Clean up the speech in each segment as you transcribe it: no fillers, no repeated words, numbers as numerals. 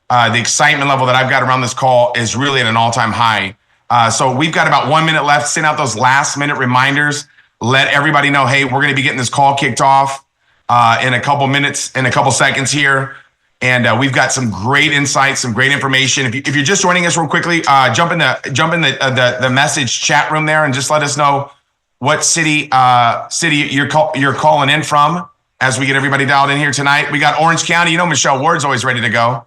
The excitement level that I've got around this call is really at an all-time high. So we've got about 1 minute left. Send out those last-minute reminders. Let everybody know, hey, we're going to be getting this call kicked off in a couple minutes, in a couple seconds here. And we've got some great insights, some great information. If you're just joining us real quickly, jump in the message chat room there and just let us know what city you're calling in from as we get everybody dialed in here tonight. We got Orange County. You know, Michelle Ward's always ready to go.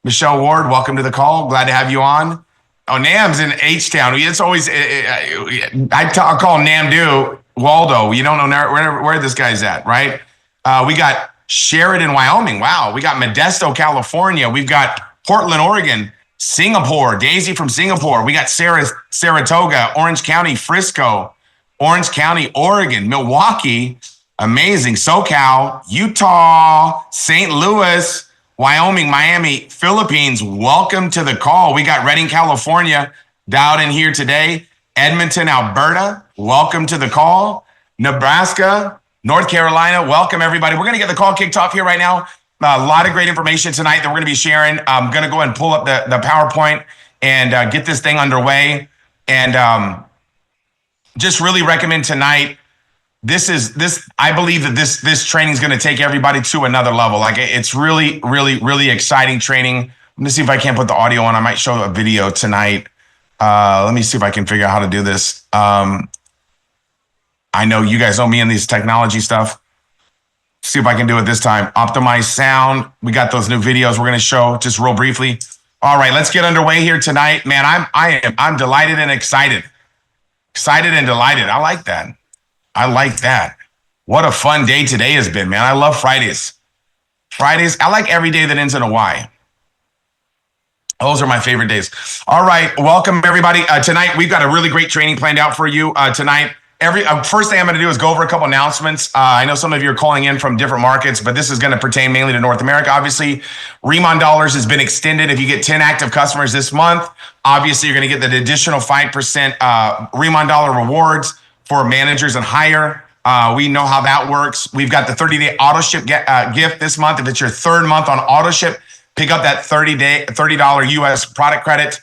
Michelle Ward, welcome to the call. Glad to have you on. Oh, Nam's in H-Town. It's always, I'll call Namdu Waldo. You don't know where this guy's at, right? We got Sheridan, Wyoming. Wow. We got Modesto, California. We've got Portland, Oregon, Singapore, Daisy from Singapore. We got Saratoga, Orange County, Frisco, Orange County, Oregon, Milwaukee, amazing, SoCal, Utah, St. Louis, Wyoming, Miami, Philippines. Welcome to the call. We got Redding, California, dialed in here today. Edmonton, Alberta, welcome to the call. Nebraska, North Carolina, welcome everybody. We're going to get the call kicked off here right now. A lot of great information tonight that we're going to be sharing. I'm going to go ahead and pull up the PowerPoint and get this thing underway. And just really recommend tonight. I believe that this training is going to take everybody to another level. Like, it's really, really, really exciting training. Let me see if I can't put the audio on. I might show a video tonight. Let me see if I can figure out how to do this. I know you guys know me in these technology stuff. See if I can do it this time. Optimize sound. We got those new videos we're going to show just real briefly. All right, let's get underway here tonight. Man, I'm delighted and excited. Excited and delighted. I like that. What a fun day today has been, man. I love Fridays. I like every day that ends in a Y. Those are my favorite days. All right, welcome everybody. Tonight, we've got a really great training planned out for you tonight. First thing I'm going to do is go over a couple announcements. I know some of you are calling in from different markets, but this is going to pertain mainly to North America. Obviously, Remon Dollars has been extended. If you get 10 active customers this month, obviously you're going to get the additional 5% Remon Dollar rewards for managers and higher. We know how that works. We've got the 30-day auto ship gift this month. If it's your third month on auto ship, pick up that $30 US product credit.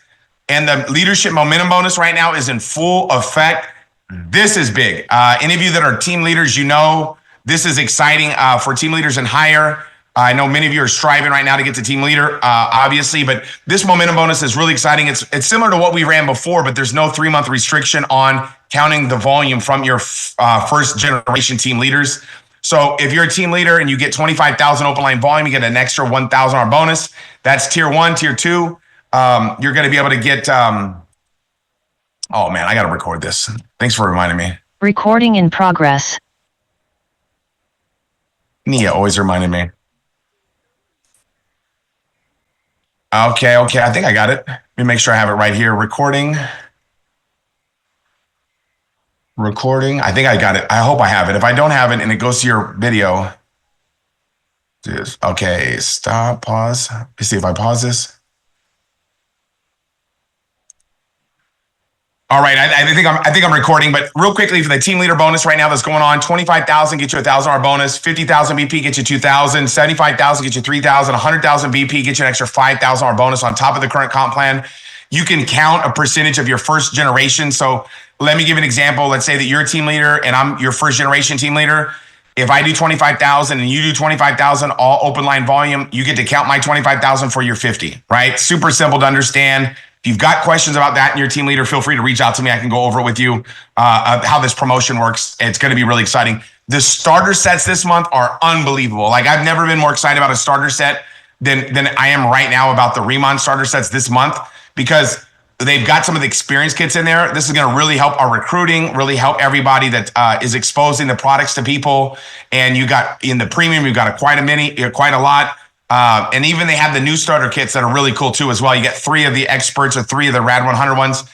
And the leadership momentum bonus right now is in full effect. This is big. Any of you that are team leaders, you know this is exciting for team leaders and higher. I know many of you are striving right now to get to team leader, obviously, but this momentum bonus is really exciting. It's similar to what we ran before, but there's no 3-month restriction on counting the volume from your first generation team leaders. So if you're a team leader and you get 25,000 open line volume, you get an extra $1,000 bonus. That's tier 1, tier 2. You're going to be able to get, oh man, I got to record this. Thanks for reminding me. Recording in progress. Nia always reminded me. Okay. I think I got it. Let me make sure I have it right here. Recording. I think I got it. I hope I have it. If I don't have it and it goes to your video. Okay, stop, pause. Let me see if I pause this. All right, I think I'm recording, but real quickly for the team leader bonus right now that's going on, 25,000 get you a $1,000 bonus, 50,000 BP get you 2,000, 75,000 get you 3,000, 100,000 BP get you an extra $5,000 bonus on top of the current comp plan. You can count a percentage of your first generation. So let me give an example. Let's say that you're a team leader and I'm your first generation team leader. If I do 25,000 and you do 25,000 all open line volume, you get to count my 25,000 for your 50, right? Super simple to understand. If you've got questions about that and your team leader, feel free to reach out to me. I can go over it with you, how this promotion works. It's going to be really exciting. The starter sets this month are unbelievable. Like, I've never been more excited about a starter set than I am right now about the Remon starter sets this month, because they've got some of the experience kits in there. This is going to really help our recruiting, really help everybody that is exposing the products to people. And you got in the premium, you've got quite a lot. And even they have the new starter kits that are really cool too as well. You get 3 of the experts or 3 of the Rad 100 ones.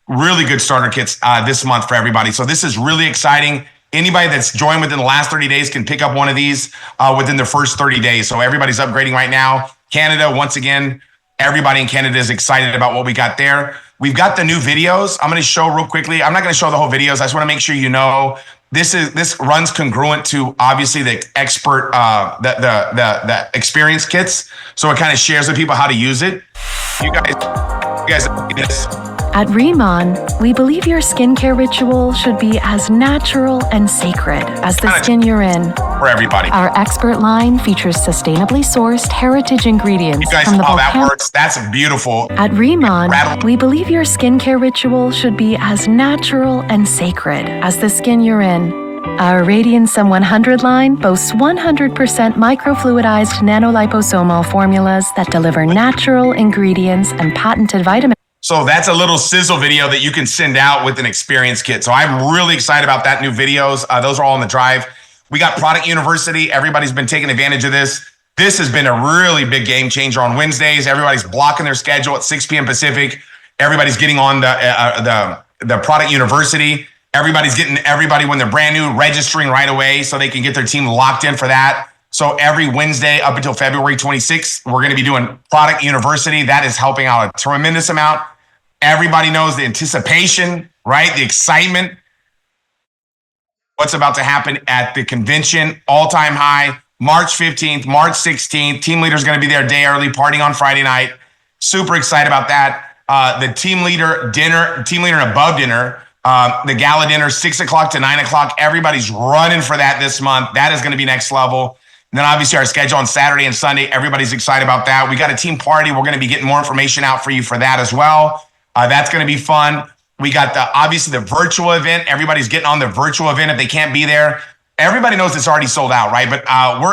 Really good starter kits this month for everybody. So this is really exciting. Anybody that's joined within the last 30 days can pick up one of these within the first 30 days. So everybody's upgrading right now. Canada, once again, everybody in Canada is excited about what we got there. We've got the new videos. I'm going to show real quickly. I'm not going to show the whole videos. I just want to make sure you know this runs congruent to obviously the expert the experience kits. So it kind of shares with people how to use it. You guys this. At Riemann, we believe your skincare ritual should be as natural and sacred as the skin you're in. For everybody. Our expert line features sustainably sourced heritage ingredients you guys from the how that works. That's beautiful. At Riemann, we believe your skincare ritual should be as natural and sacred as the skin you're in. Our Radiance 100 line boasts 100% microfluidized nanoliposomal formulas that deliver natural ingredients and patented vitamins. So that's a little sizzle video that you can send out with an experience kit. So I'm really excited about that new videos. Those are all in the drive. We got Product University. Everybody's been taking advantage of this. This has been a really big game changer on Wednesdays. Everybody's blocking their schedule at 6 p.m. Pacific. Everybody's getting on the Product University. Everybody's getting everybody when they're brand new registering right away so they can get their team locked in for that. So every Wednesday up until February 26th, we're going to be doing Product University. That is helping out a tremendous amount. Everybody knows the anticipation, right? The excitement. What's about to happen at the convention, all-time high, March 15th, March 16th. Team leader's going to be there a day early, partying on Friday night. Super excited about that. The team leader dinner, team leader and above dinner, the gala dinner, 6 o'clock to 9 o'clock. Everybody's running for that this month. That is going to be next level. And then obviously our schedule on Saturday and Sunday, everybody's excited about that. We got a team party. We're going to be getting more information out for you for that as well. That's going to be fun. We got obviously the virtual event. Everybody's getting on the virtual event if they can't be there. Everybody knows it's already sold out, right? But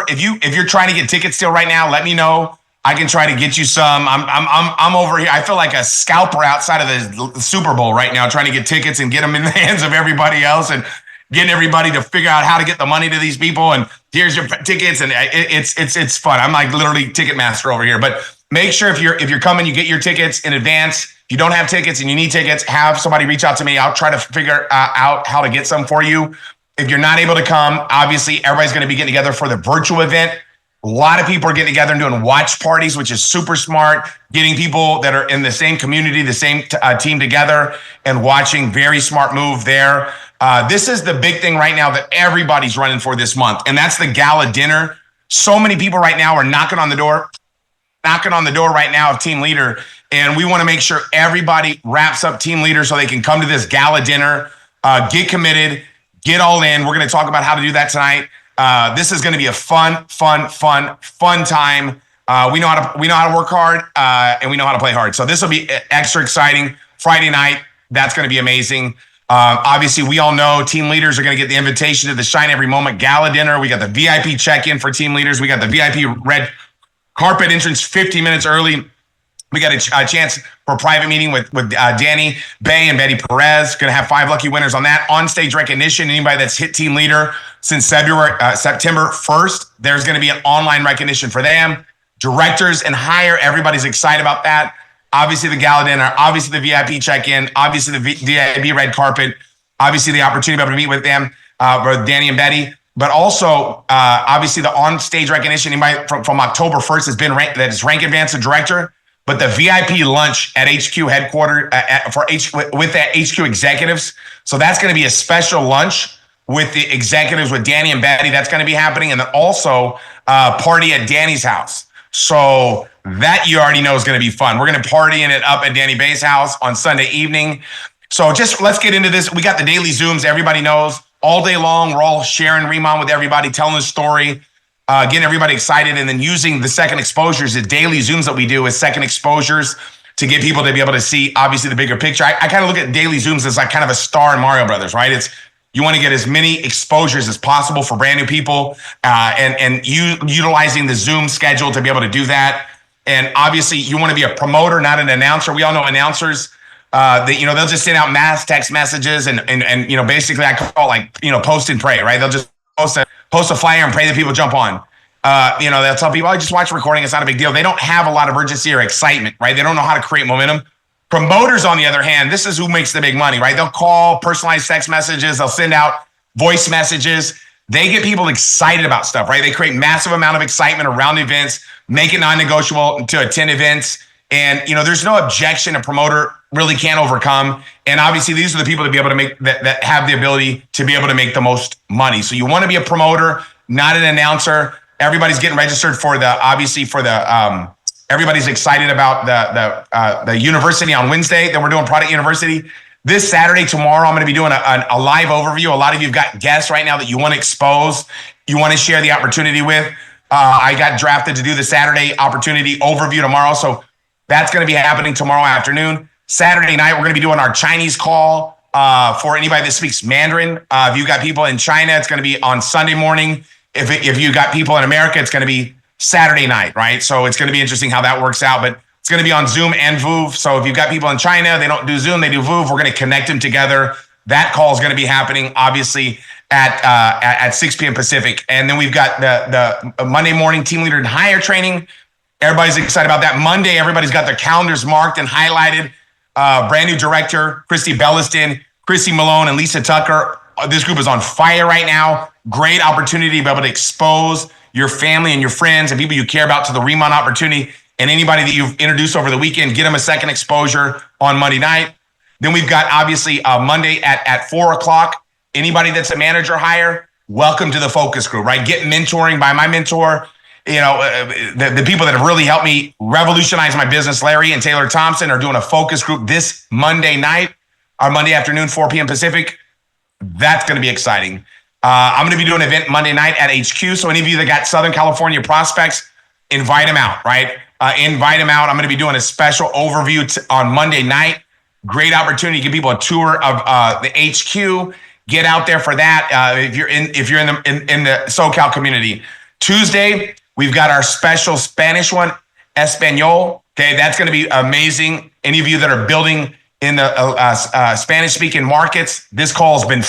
if you're trying to get tickets still right now, let me know. I can try to get you some. I'm over here. I feel like a scalper outside of the Super Bowl right now, trying to get tickets and get them in the hands of everybody else and getting everybody to figure out how to get the money to these people. And here's your tickets, and it's fun. I'm like literally Ticketmaster over here. But make sure if you're coming, you get your tickets in advance. If you don't have tickets and you need tickets, have somebody reach out to me. I'll try to figure out how to get some for you. If you're not able to come, obviously everybody's going to be getting together for the virtual event. A lot of people are getting together and doing watch parties, which is super smart. Getting people that are in the same community, the same team together and watching. Very smart move there. This is the big thing right now that everybody's running for this month, and that's the gala dinner. So many people right now are knocking on the door right now of Team Leader, and we want to make sure everybody wraps up Team Leader so they can come to this gala dinner, get committed, get all in. We're going to talk about how to do that tonight. This is going to be a fun time. We know how to work hard, and we know how to play hard. So this will be extra exciting. Friday night, that's going to be amazing. Obviously, we all know team leaders are going to get the invitation to the Shine Every Moment Gala Dinner. We got the VIP check-in for team leaders. We got the VIP red carpet entrance 15 minutes early. We got a chance for a private meeting with Danny Bay and Betty Perez. Going to have 5 lucky winners on that. On-stage recognition, anybody that's hit team leader since September 1st, there's going to be an online recognition for them. Directors and higher, everybody's excited about that. Obviously, the gala dinner, obviously the VIP check-in, obviously the VIP red carpet, obviously the opportunity to be able to meet with them, with Danny and Betty, but also obviously the on-stage recognition. Anybody from October 1st has been ranked, that is rank advanced to director, but the VIP lunch at HQ headquarters with the HQ executives. So that's going to be a special lunch with the executives with Danny and Betty. That's going to be happening, and then also party at Danny's house. So that you already know is going to be fun. We're going to party in it up at Danny Bay's house on Sunday evening. So just let's get into this. We got the daily Zooms. Everybody knows all day long. We're all sharing Riemann with everybody, telling the story, getting everybody excited, and then using the second exposures, the daily Zooms that we do as second exposures to get people to be able to see obviously the bigger picture. I kind of look at daily Zooms as like kind of a star in Mario Brothers, right? It's you want to get as many exposures as possible for brand new people, and utilizing the Zoom schedule to be able to do that. And obviously, you want to be a promoter, not an announcer. We all know announcers that they'll just send out mass text messages and basically I call it like post and pray, right? They'll just post a flyer and pray that people jump on. They'll tell people, just watch the recording. It's not a big deal. They don't have a lot of urgency or excitement, right? They don't know how to create momentum. Promoters, on the other hand, this is who makes the big money, right? They'll call, personalized text messages. They'll send out voice messages. They get people excited about stuff, right? They create massive amount of excitement around events, make it non-negotiable to attend events. And, there's no objection a promoter really can't overcome. And obviously these are the people to be able to make that have the ability to be able to make the most money. So you want to be a promoter, not an announcer. Everybody's getting registered for everybody's excited about the university on Wednesday that we're doing Product University. This Saturday, tomorrow, I'm going to be doing a live overview. A lot of you've got guests right now that you want to expose, you want to share the opportunity with. I got drafted to do the Saturday opportunity overview tomorrow. So that's going to be happening tomorrow afternoon. Saturday night, we're going to be doing our Chinese call for anybody that speaks Mandarin. If you've got people in China, it's going to be on Sunday morning. If you got people in America, it's going to be Saturday night, right? So it's going to be interesting how that works out. But it's going to be on Zoom and VooV. So if you've got people in China, they don't do Zoom, they do VooV. We're going to connect them together. That call is going to be happening, obviously, at 6 p.m. Pacific. And then we've got the Monday morning team leader and hire training. Everybody's excited about that. Monday, everybody's got their calendars marked and highlighted. Brand new director, Christy Belliston, Chrissy Malone, and Lisa Tucker. This group is on fire right now. Great opportunity to be able to expose your family and your friends and people you care about to the Remon opportunity. And anybody that you've introduced over the weekend, get them a second exposure on Monday night. Then we've got obviously Monday at 4 o'clock. Anybody that's a manager hire, welcome to the focus group, right? Get mentoring by my mentor. You know, the people that have really helped me revolutionize my business, Larry and Taylor Thompson, are doing a focus group this Monday night, or Monday afternoon, 4 p.m. Pacific. That's going to be exciting. I'm going to be doing an event Monday night at HQ. So any of you that got Southern California prospects, invite them out, right? Invite them out. I'm going to be doing a special overview on Monday night. Great opportunity to give people a tour of the HQ. Get out there for that if you're in the SoCal community. Tuesday, we've got our special Spanish one, Espanol. Okay, that's going to be amazing. Any of you that are building in the Spanish-speaking markets, this call has been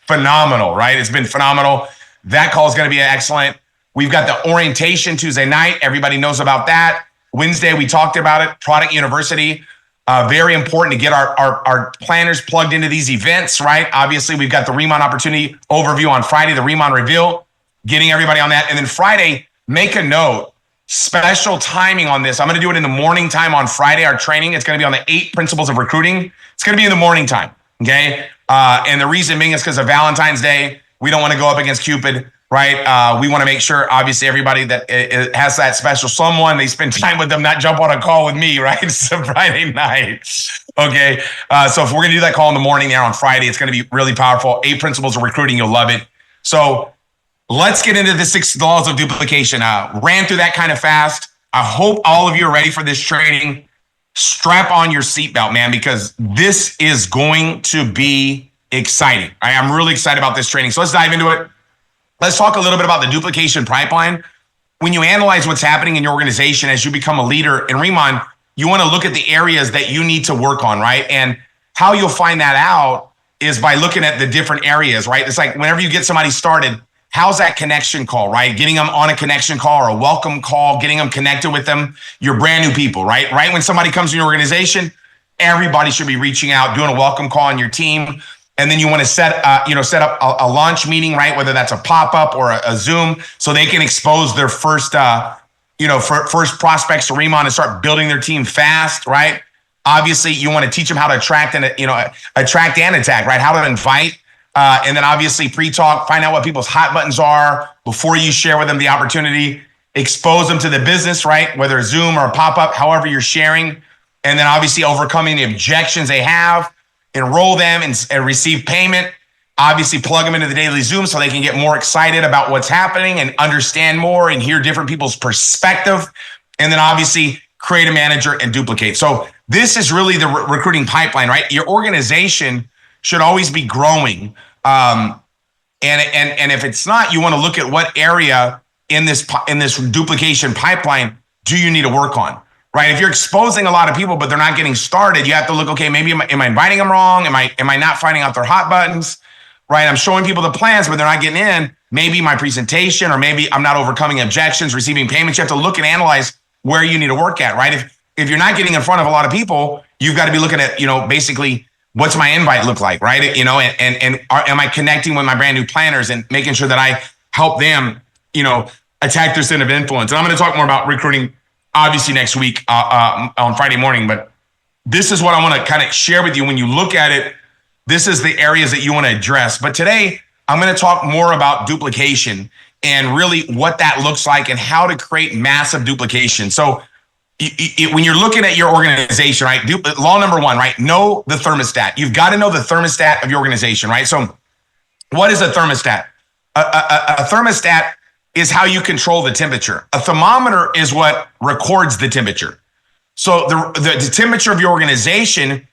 phenomenal, right? It's been phenomenal. That call is going to be excellent. We've got the orientation Tuesday night. Everybody knows about that. Wednesday, we talked about it. Product University. Very important to get our planners plugged into these events, right? Obviously, we've got the Remon opportunity overview on Friday, the Remon reveal, getting everybody on that. And then Friday, make a note, special timing on this. I'm going to do it in the morning time on Friday, our training. It's going to be on the 8 principles of recruiting. It's going to be in the morning time, okay? And the reason being is because of Valentine's Day. We don't want to go up against Cupid, right? We want to make sure, obviously, everybody that has that special someone, they spend time with them, not jump on a call with me, right? It's a Friday night, okay? So if we're going to do that call in the morning there on Friday, it's going to be really powerful. 8 principles of recruiting, you'll love it. So let's get into the 6 laws of duplication. Ran through that kind of fast. I hope all of you are ready for this training. Strap on your seatbelt, man, because this is going to be exciting. I'm really excited about this training. So let's dive into it. Let's talk a little bit about the duplication pipeline. When you analyze what's happening in your organization as you become a leader in Remon, you want to look at the areas that you need to work on, right? And how you'll find that out is by looking at the different areas, right? It's like whenever you get somebody started, how's that connection call, right? Getting them on a connection call or a welcome call, getting them connected with them, your brand new people, right? Right when somebody comes to your organization, everybody should be reaching out, doing a welcome call on your team. And then you want to set up a launch meeting, right? Whether that's a pop-up or a Zoom, so they can expose their first prospects to Remon and start building their team fast, right? Obviously, you want to teach them how to attract and attack, right? How to invite. And then obviously pre-talk, find out what people's hot buttons are before you share with them the opportunity, expose them to the business, right? Whether it's Zoom or a pop-up, however you're sharing. And then obviously overcoming the objections they have, enroll them and receive payment. Obviously plug them into the daily Zoom so they can get more excited about what's happening and understand more and hear different people's perspective. And then obviously create a manager and duplicate. So this is really the recruiting pipeline, right? Your organization should always be growing. And if it's not, you want to look at what area in this duplication pipeline do you need to work on, right? If you're exposing a lot of people, but they're not getting started, you have to look, okay, maybe am I inviting them wrong? Am I not finding out their hot buttons, right? I'm showing people the plans, but they're not getting in. Maybe my presentation, or maybe I'm not overcoming objections, receiving payments. You have to look and analyze where you need to work at, right? If you're not getting in front of a lot of people, you've got to be looking at, basically, what's my invite look like, right? And am I connecting with my brand new planners and making sure that I help them, attack their center of influence? And I'm going to talk more about recruiting, obviously, next week on Friday morning. But this is what I want to kind of share with you. When you look at it, this is the areas that you want to address. But today, I'm going to talk more about duplication and really what that looks like and how to create massive duplication. So when you're looking at your organization, right? Law number one, right? Know the thermostat. You've got to know the thermostat of your organization, right? So what is a thermostat? A thermostat is how you control the temperature. A thermometer is what records the temperature. So the temperature of your organization,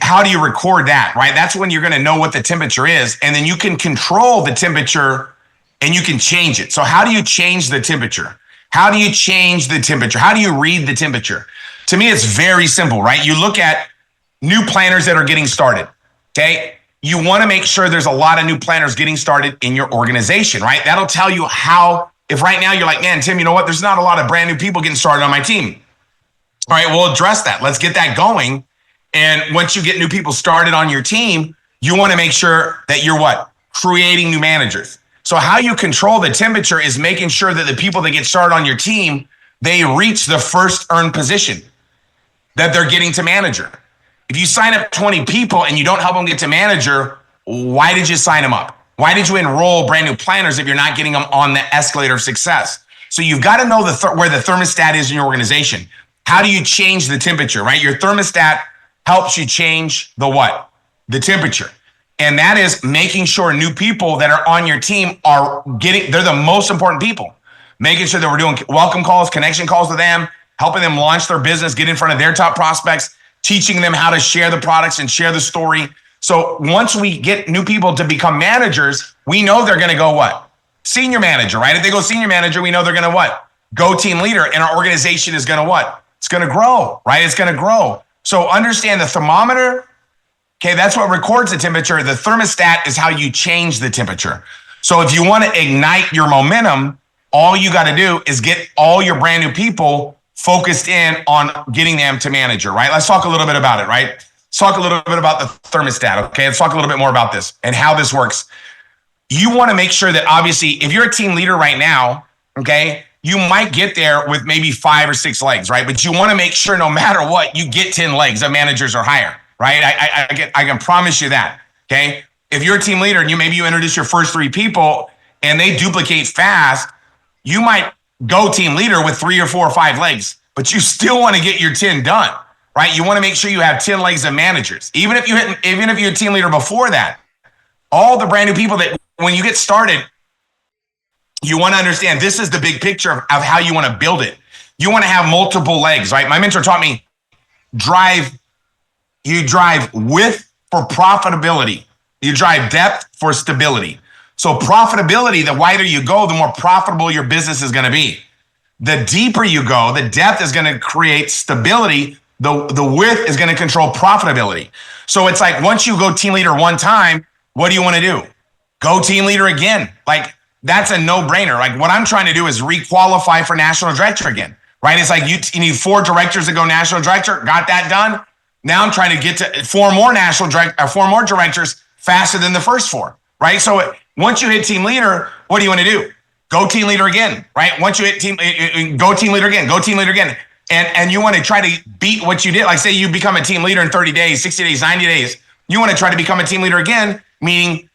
how do you record that, right? That's when you're going to know what the temperature is, and then you can control the temperature and you can change it. So how do you change the temperature? How do you change the temperature? How do you read the temperature? To me, it's very simple, right? You look at new planners that are getting started, okay? You want to make sure there's a lot of new planners getting started in your organization, right? That'll tell you how, if right now you're like, man, Tim, you know what? There's not a lot of brand new people getting started on my team. All right, we'll address that. Let's get that going. And once you get new people started on your team, you want to make sure that you're what? Creating new managers. So how you control the temperature is making sure that the people that get started on your team, they reach the first earned position that they're getting to manager. If you sign up 20 people and you don't help them get to manager, why did you sign them up? Why did you enroll brand new planners if you're not getting them on the escalator of success? So you've got to know where the thermostat is in your organization. How do you change the temperature, right? Your thermostat helps you change the what? The temperature. And that is making sure new people that are on your team they're the most important people. Making sure that we're doing welcome calls, connection calls with them, helping them launch their business, get in front of their top prospects, teaching them how to share the products and share the story. So once we get new people to become managers, we know they're going to go what? Senior manager, right? If they go senior manager, we know they're going to what? Go team leader. And our organization is going to what? It's going to grow, right? It's going to grow. So understand the thermometer. Okay, that's what records the temperature. The thermostat is how you change the temperature. So if you want to ignite your momentum, all you got to do is get all your brand new people focused in on getting them to manager, right? Let's talk a little bit about it, right? Let's talk a little bit about the thermostat, okay? Let's talk a little bit more about this and how this works. You want to make sure that obviously, if you're a team leader right now, okay, you might get there with maybe 5 or 6 legs, right? But you want to make sure no matter what, you get 10 legs of managers or higher, right? I can promise you that, okay? If you're a team leader and you introduce your first 3 people and they duplicate fast, you might go team leader with 3 or 4 or 5 legs, but you still want to get your 10 done, right? You want to make sure you have 10 legs of managers. Even if you're a team leader before that, all the brand new people that when you get started, you want to understand this is the big picture of how you want to build it. You want to have multiple legs, right? My mentor taught me you drive width for profitability. You drive depth for stability. So profitability, the wider you go, the more profitable your business is going to be. The deeper you go, the depth is going to create stability. The width is going to control profitability. So it's like once you go team leader one time, what do you want to do? Go team leader again. Like that's a no-brainer. Like what I'm trying to do is requalify for national director again, right? It's like you need 4 directors to go national director. Got that done. Now I'm trying to get to 4 more directors faster than the first 4, right? So once you hit team leader, what do you want to do? Go team leader again, right? Once you hit go team leader again. And you want to try to beat what you did. Like say you become a team leader in 30 days, 60 days, 90 days. You want to try to become a team leader again, meaning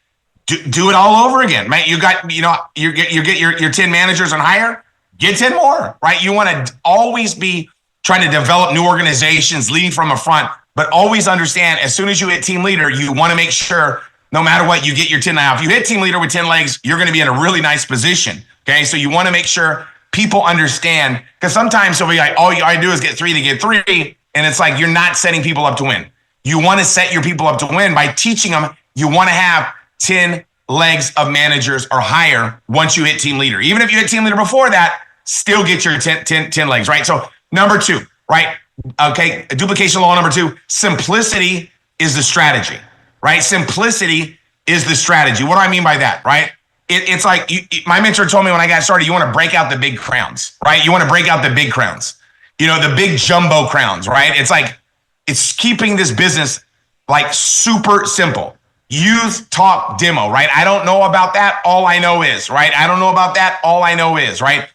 do it all over again, right? You get your 10 managers and higher, get 10 more, right? You want to always be trying to develop new organizations, leading from a front, but always understand as soon as you hit team leader, you want to make sure no matter what, you get your 10 now. If you hit team leader with 10 legs, you're going to be in a really nice position, okay? So you want to make sure people understand, because sometimes they'll be like, all I do is get 3 to get 3, and it's like you're not setting people up to win. You want to set your people up to win by teaching them. You want to have 10 legs of managers or higher once you hit team leader. Even if you hit team leader before that, still get your 10 legs, right? So number 2, right? Okay, duplication law number 2, simplicity is the strategy, right? Simplicity is the strategy. What do I mean by that, right? It's like my mentor told me when I got started, you want to break out the big crowns, right? You want to break out the big crowns, the big jumbo crowns, right? It's like, it's keeping this business like super simple. Youth talk demo, right? I don't know about that. All I know is, right? I don't know about that. All I know is, right?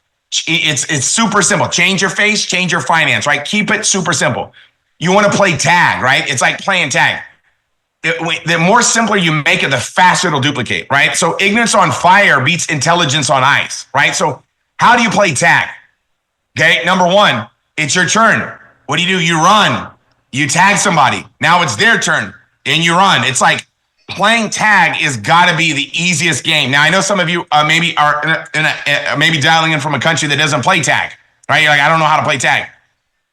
It's super simple. Change your face, change your finance, right? Keep it super simple. You want to play tag, right? It's like playing tag. The more simpler you make it, the faster it'll duplicate, right? So ignorance on fire beats intelligence on ice, right? So how do you play tag? Okay, number one, it's your turn. What do? You run. You tag somebody. Now it's their turn, and you run. It's like playing tag is got to be the easiest game. Now I know some of you maybe are maybe dialing in from a country that doesn't play tag, right? You're like, I don't know how to play tag.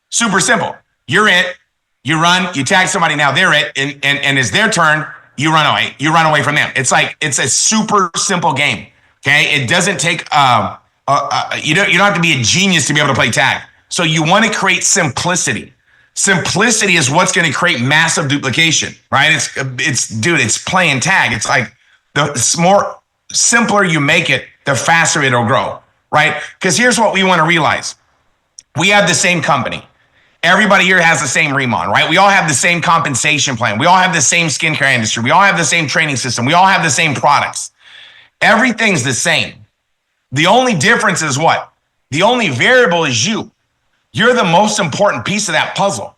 Super simple. You're it. You run, you tag somebody, now they're it, and it's their turn, you run away. You run away from them. It's like, it's a super simple game, okay? It doesn't take, you don't have to be a genius to be able to play tag. So you want to create simplicity. Simplicity is what's going to create massive duplication, right? It's playing tag. It's like, the more simpler you make it, the faster it'll grow, right? Because here's what we want to realize. We have the same company. Everybody here has the same Remon, right? We all have the same compensation plan. We all have the same skincare industry. We all have the same training system. We all have the same products. Everything's the same. The only difference is what? The only variable is you. You're the most important piece of that puzzle.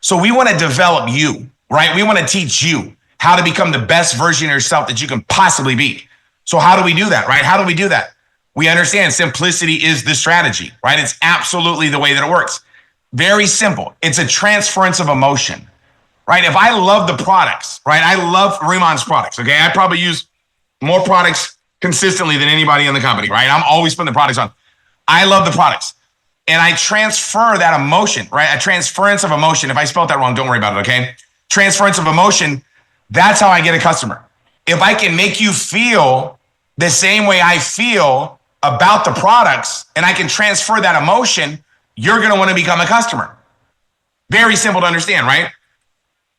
So we want to develop you, right? We want to teach you how to become the best version of yourself that you can possibly be. So how do we do that, right? How do we do that? We understand simplicity is the strategy, right? It's absolutely the way that it works. Very simple. It's a transference of emotion, right? If I love the products, right? I love Remon's products, okay? I probably use more products consistently than anybody in the company, right? I'm always putting the products on. I love the products. And I transfer that emotion, right? A transference of emotion. If I spelled that wrong, don't worry about it, okay? Transference of emotion, that's how I get a customer. If I can make you feel the same way I feel about the products, and I can transfer that emotion, you're going to want to become a customer. Very simple to understand, right?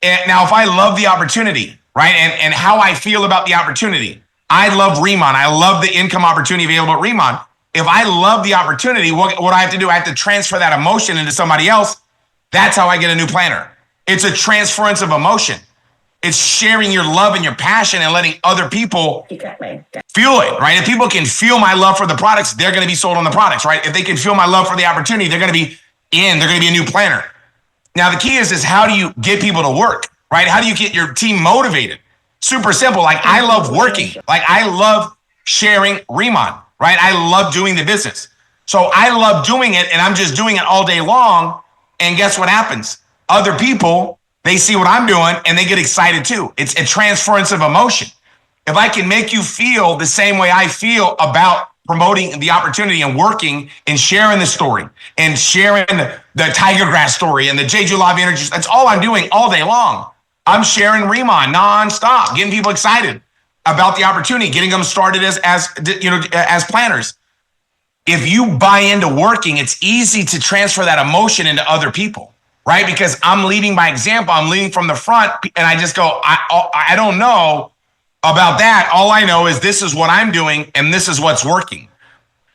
And now, if I love the opportunity, right, and how I feel about the opportunity, I love Remon. I love the income opportunity available at Remon. If I love the opportunity, what do I have to do? I have to transfer that emotion into somebody else. That's how I get a new planner. It's a transference of emotion. It's sharing your love and your passion and letting other people feel it, right? If people can feel my love for the products, they're going to be sold on the products, right? If they can feel my love for the opportunity, they're going to be in, they're going to be a new planner. Now, the key is how do you get people to work, right? How do you get your team motivated? Super simple. Like, I love working. Like, I love sharing Remon, right? I love doing the business. So I love doing it, and I'm just doing it all day long. And guess what happens? Other people, they see what I'm doing and they get excited too. It's a transference of emotion. If I can make you feel the same way I feel about promoting the opportunity and working and sharing the story and sharing the Tiger Grass story and the Jeju Love Energy, that's all I'm doing all day long. I'm sharing Remon nonstop, getting people excited about the opportunity, getting them started as planners. If you buy into working, it's easy to transfer that emotion into other people. Right? Because I'm leading by example. I'm leading from the front, and I just go, I don't know about that. All I know is this is what I'm doing, and this is what's working.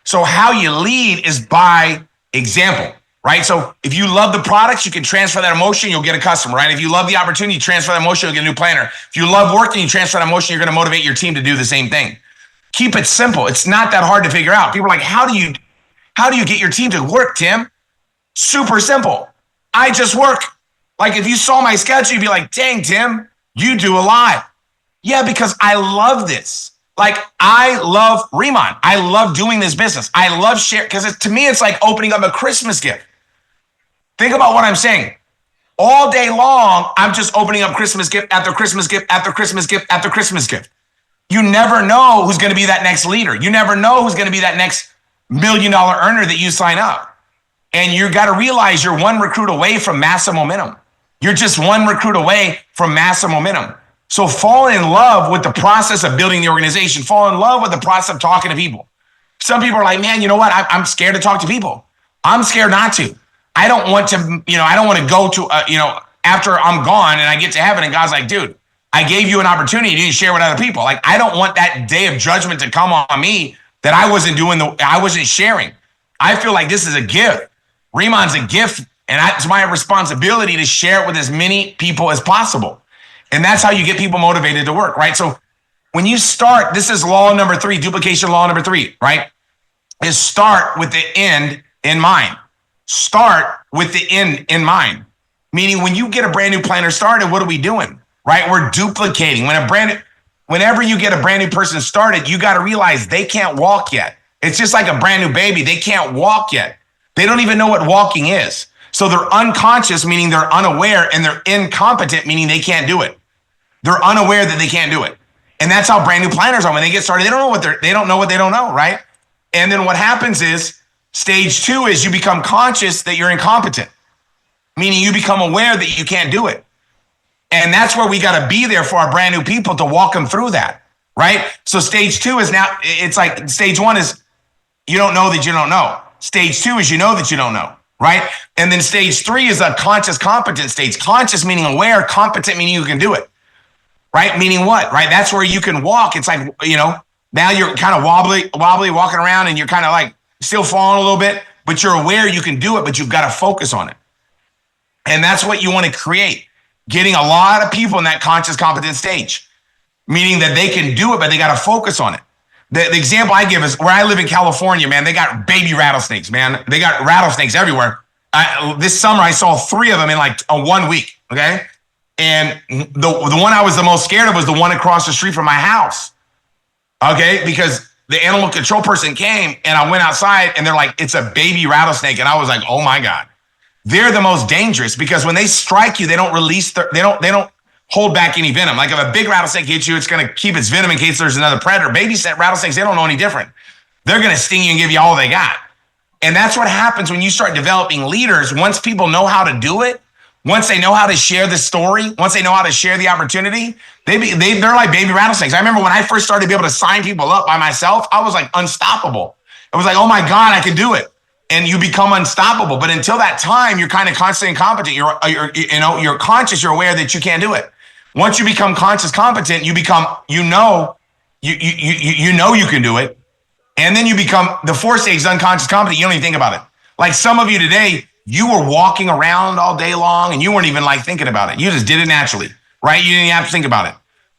So how you lead is by example, right? So if you love the products, you can transfer that emotion, you'll get a customer, right? If you love the opportunity, you transfer that emotion, you'll get a new planner. If you love working, you transfer that emotion, you're going to motivate your team to do the same thing. Keep it simple. It's not that hard to figure out. People are like, how do you get your team to work, Tim? Super simple. I just work. Like, if you saw my schedule, you'd be like, dang, Tim, you do a lot. Yeah, because I love this. Like, I love Remon. I love doing this business. I love sharing, because to me, it's like opening up a Christmas gift. Think about what I'm saying. All day long, I'm just opening up Christmas gift after Christmas gift after Christmas gift after Christmas gift. You never know who's going to be that next leader. You never know who's going to be that next $1 million earner that you sign up. And you got to realize you're one recruit away from massive momentum. You're just one recruit away from massive momentum. So fall in love with the process of building the organization. Fall in love with the process of talking to people. Some people are like, man, you know what? I'm scared to talk to people. I'm scared not to. I don't want to, I don't want to go to, after I'm gone and I get to heaven and God's like, dude, I gave you an opportunity. You didn't share with other people. Like, I don't want that day of judgment to come on me that I wasn't sharing. I feel like this is a gift. Remon's a gift, and it's my responsibility to share it with as many people as possible. And that's how you get people motivated to work, right? So when you start, this is law number 3, duplication law number 3, right? Is start with the end in mind. Start with the end in mind. Meaning when you get a brand new planner started, what are we doing? Right? We're duplicating. Whenever you get a brand new person started, you got to realize they can't walk yet. It's just like a brand new baby. They can't walk yet. They don't even know what walking is. So they're unconscious, meaning they're unaware, and they're incompetent, meaning they can't do it. They're unaware that they can't do it. And that's how brand new planners are. When they get started, they don't know what they don't know, right? And then what happens is stage 2 is you become conscious that you're incompetent, meaning you become aware that you can't do it. And that's where we got to be there for our brand new people to walk them through that, right? So stage 2 is now, it's like stage 1 is you don't know that you don't know. Stage 2 is you know that you don't know, right? And then stage 3 is a conscious competent stage. Conscious meaning aware, competent meaning you can do it, right? Meaning what, right? That's where you can walk. It's like, now you're kind of wobbly walking around and you're kind of like still falling a little bit, but you're aware you can do it, but you've got to focus on it. And that's what you want to create. Getting a lot of people in that conscious competent stage, meaning that they can do it, but they got to focus on it. The example I give is where I live in California, man, they got baby rattlesnakes, man. They got rattlesnakes everywhere. This summer, I saw 3 of them in like 1 week, okay? And the one I was the most scared of was the one across the street from my house, okay? Because the animal control person came and I went outside and they're like, it's a baby rattlesnake. And I was like, oh my God. They're the most dangerous because when they strike you, they don't release, they don't hold back any venom. Like if a big rattlesnake hits you, it's going to keep its venom in case there's another predator. Baby rattlesnakes, they don't know any different. They're going to sting you and give you all they got. And that's what happens when you start developing leaders. Once people know how to do it, once they know how to share the story, once they know how to share the opportunity, they're like baby rattlesnakes. I remember when I first started to be able to sign people up by myself, I was like unstoppable. It was like, oh my God, I can do it. And you become unstoppable. But until that time, you're kind of constantly incompetent. You're conscious, you're aware that you can't do it. Once you become conscious competent, you become, you know you can do it. And then you become, the 4th stage is unconscious competent. You don't even think about it. Like some of you today, you were walking around all day long and you weren't even like thinking about it. You just did it naturally, right? You didn't have to think about it.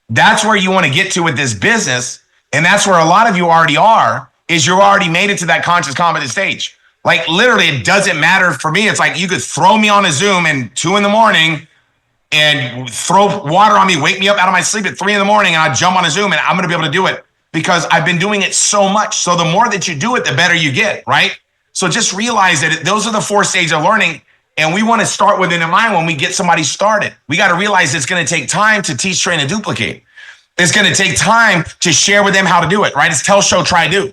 That's where you want to get to with this business. And that's where a lot of you already are, is you're already made it to that conscious competent stage. Like literally, it doesn't matter for me. It's like you could throw me on a Zoom at 2 a.m. and throw water on me, wake me up out of my sleep at 3 a.m. and I jump on a Zoom and I'm going to be able to do it because I've been doing it so much. So the more that you do it, the better you get, right? So just realize that those are the 4 stages of learning. And we want to start with it in mind when we get somebody started. We got to realize it's going to take time to teach, train, and duplicate. It's going to take time to share with them how to do it, right? It's tell, show, try, do,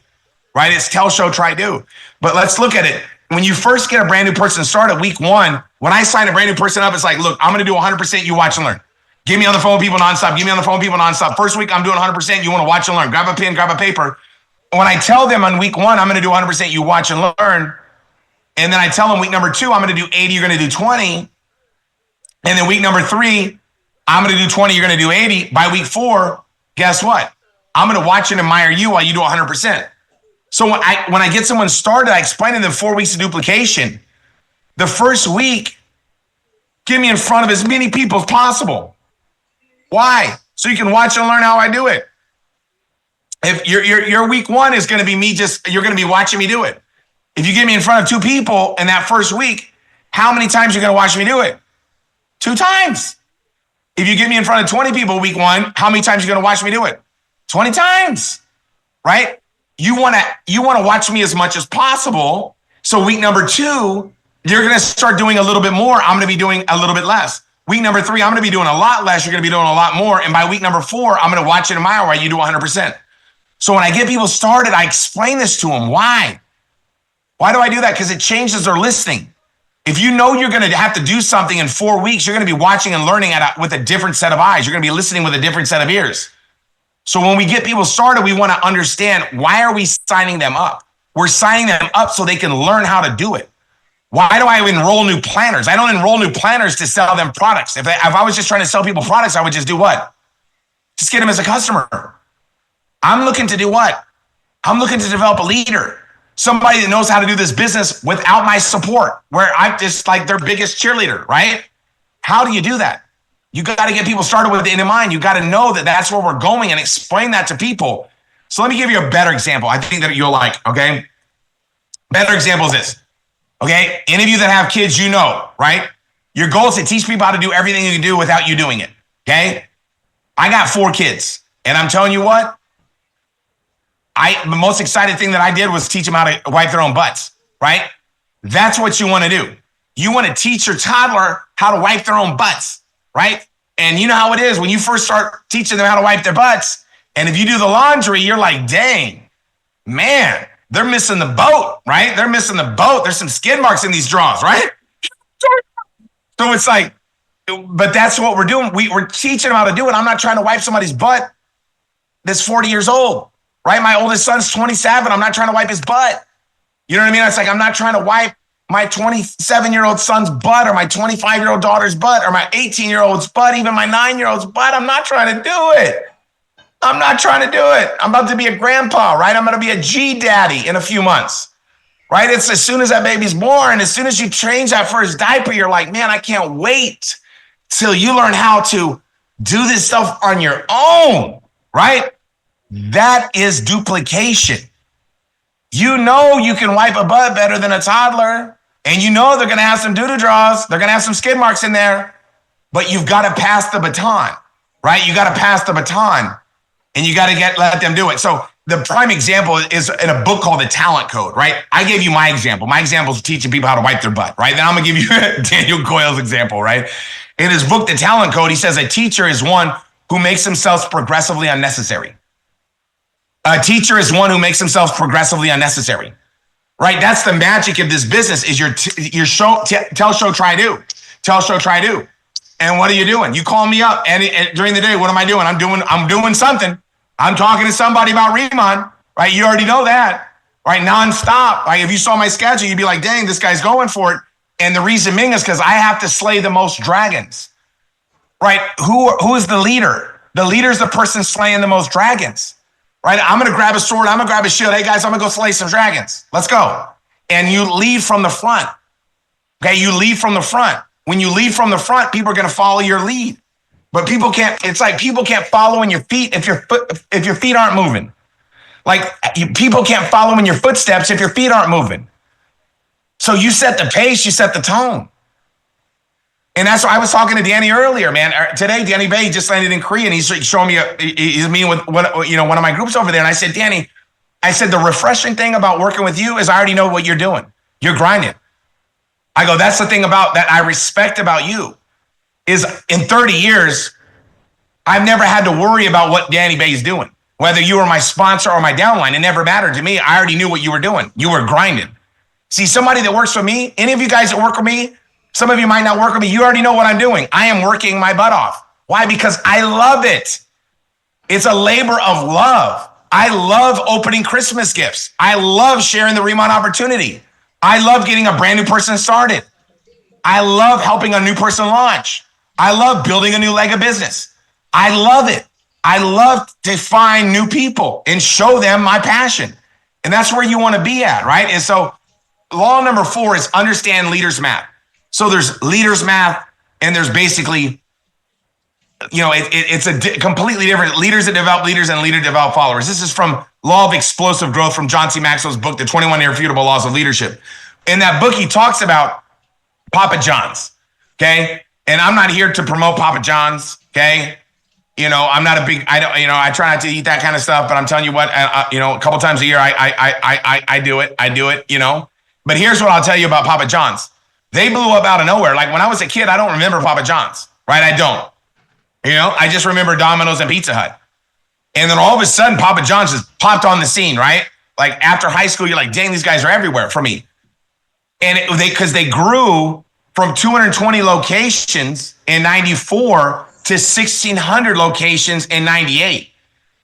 right? It's tell, show, try, do. But let's look at it. When you first get a brand new person started week 1, when I sign a brand new person up, it's like, look, I'm going to do 100%. You watch and learn. Give me on the phone with people nonstop. Give me on the phone with people nonstop. First week, I'm doing 100%. You want to watch and learn. Grab a pen, grab a paper. When I tell them on week 1, I'm going to do 100%. You watch and learn. And then I tell them week number 2, I'm going to do 80. You're going to do 20. And then week number 3, I'm going to do 20. You're going to do 80. By week 4, guess what? I'm going to watch and admire you while you do 100%. So when I get someone started, I explain to them 4 weeks of duplication. The first week, get me in front of as many people as possible. Why? So you can watch and learn how I do it. If your week 1 is going to be me, you're going to be watching me do it. If you get me in front of 2 people in that first week, how many times are you going to watch me do it? 2 times. If you get me in front of 20 people week 1, how many times are you going to watch me do it? 20 times, right? You want to watch me as much as possible. So week number 2, you're going to start doing a little bit more. I'm going to be doing a little bit less. Week number 3, I'm going to be doing a lot less. You're going to be doing a lot more. And by week number 4, I'm going to watch it in my hour while you do 100%. So when I get people started, I explain this to them. Why? Why do I do that? Because it changes their listening. If you know you're going to have to do something in 4 weeks, you're going to be watching and learning with a different set of eyes. You're going to be listening with a different set of ears. So when we get people started, we want to understand, why are we signing them up? We're signing them up so they can learn how to do it. Why do I enroll new planners? I don't enroll new planners to sell them products. If I was just trying to sell people products, I would just do what? Just get them as a customer. I'm looking to do what? I'm looking to develop a leader. Somebody that knows how to do this business without my support, where I'm just like their biggest cheerleader, right? How do you do that? You got to get people started with it in mind. You got to know that that's where we're going and explain that to people. So let me give you a better example. I think that you'll like, okay? Better example is this, okay? Any of you that have kids, you know, right? Your goal is to teach people how to do everything you can do without you doing it, okay? I got 4 kids, and I'm telling you what, the most exciting thing that I did was teach them how to wipe their own butts, right? That's what you want to do. You want to teach your toddler how to wipe their own butts, right? And you know how it is when you first start teaching them how to wipe their butts, and if you do the laundry, you're like, dang, man, they're missing the boat, right? They're missing the boat. There's some skid marks in these drawers, right? So it's like, but that's what we're doing. We're teaching them how to do it. I'm not trying to wipe somebody's butt that's 40 years old, right? My oldest son's 27. I'm not trying to wipe his butt. You know what I mean? It's like, I'm not trying to wipe my 27-year-old son's butt or my 25-year-old daughter's butt or my 18-year-old's butt, even my 9-year-old's butt. I'm not trying to do it. I'm not trying to do it. I'm about to be a grandpa, right? I'm going to be a G daddy in a few months, right? It's as soon as that baby's born, as soon as you change that first diaper, you're like, man, I can't wait till you learn how to do this stuff on your own, right? That is duplication. You know you can wipe a butt better than a toddler, and you know they're going to have some doo-doo draws. They're going to have some skid marks in there, but you've got to pass the baton, right? You got to pass the baton, and you got to let them do it. So the prime example is in a book called The Talent Code, right? I gave you my example. My example is teaching people how to wipe their butt, right? Then I'm going to give you Daniel Coyle's example, right? In his book, The Talent Code, he says a teacher is one who makes themselves progressively unnecessary. A teacher is one who makes themselves progressively unnecessary, right? That's the magic of this business is your tell, show, try, do. Tell, show, try, do. And what are you doing? You call me up and during the day, what am I doing? I'm doing something. I'm talking to somebody about Riemann, right? You already know that, right? Nonstop. Like if you saw my schedule, you'd be like, dang, this guy's going for it. And the reason being is because I have to slay the most dragons, right? Who is the leader? The leader is the person slaying the most dragons, right? I'm going to grab a sword. I'm going to grab a shield. Hey guys, I'm going to go slay some dragons. Let's go. And you lead from the front. Okay. You lead from the front. When you lead from the front, people are going to follow your lead, but people can't follow in your feet if your feet aren't moving. Like people can't follow in your footsteps if your feet aren't moving. So you set the pace, you set the tone. And that's why I was talking to Danny earlier, man. Today, Danny Bay just landed in Korea and he's showing me, he's meeting with one of my groups over there. And I said, Danny, the refreshing thing about working with you is I already know what you're doing. You're grinding. I go, that's the thing about that I respect about you is in 30 years, I've never had to worry about what Danny Bay is doing. Whether you were my sponsor or my downline, it never mattered to me. I already knew what you were doing. You were grinding. See, somebody that works for me, any of you guys that work with me, some of you might not work with me. You already know what I'm doing. I am working my butt off. Why? Because I love it. It's a labor of love. I love opening Christmas gifts. I love sharing the Riemann opportunity. I love getting a brand new person started. I love helping a new person launch. I love building a new leg of business. I love it. I love to find new people and show them my passion. And that's where you want to be at, right? And so law number 4 is understand leaders math. So there's leaders math and there's basically, it's a completely different leaders that develop leaders and leader develop followers. This is from Law of Explosive Growth from John C. Maxwell's book, The 21 Irrefutable Laws of Leadership. In that book, he talks about Papa John's, okay? And I'm not here to promote Papa John's, okay? I'm not a big, I try not to eat that kind of stuff, but I'm telling you what, a couple times a year, I do it, But here's what I'll tell you about Papa John's. They blew up out of nowhere. Like when I was a kid, I don't remember Papa John's, right? I don't. I just remember Domino's and Pizza Hut. And then all of a sudden, Papa John's just popped on the scene, right? Like after high school, you're like, dang, these guys are everywhere for me. And because they grew from 220 locations in 94 to 1,600 locations in 98.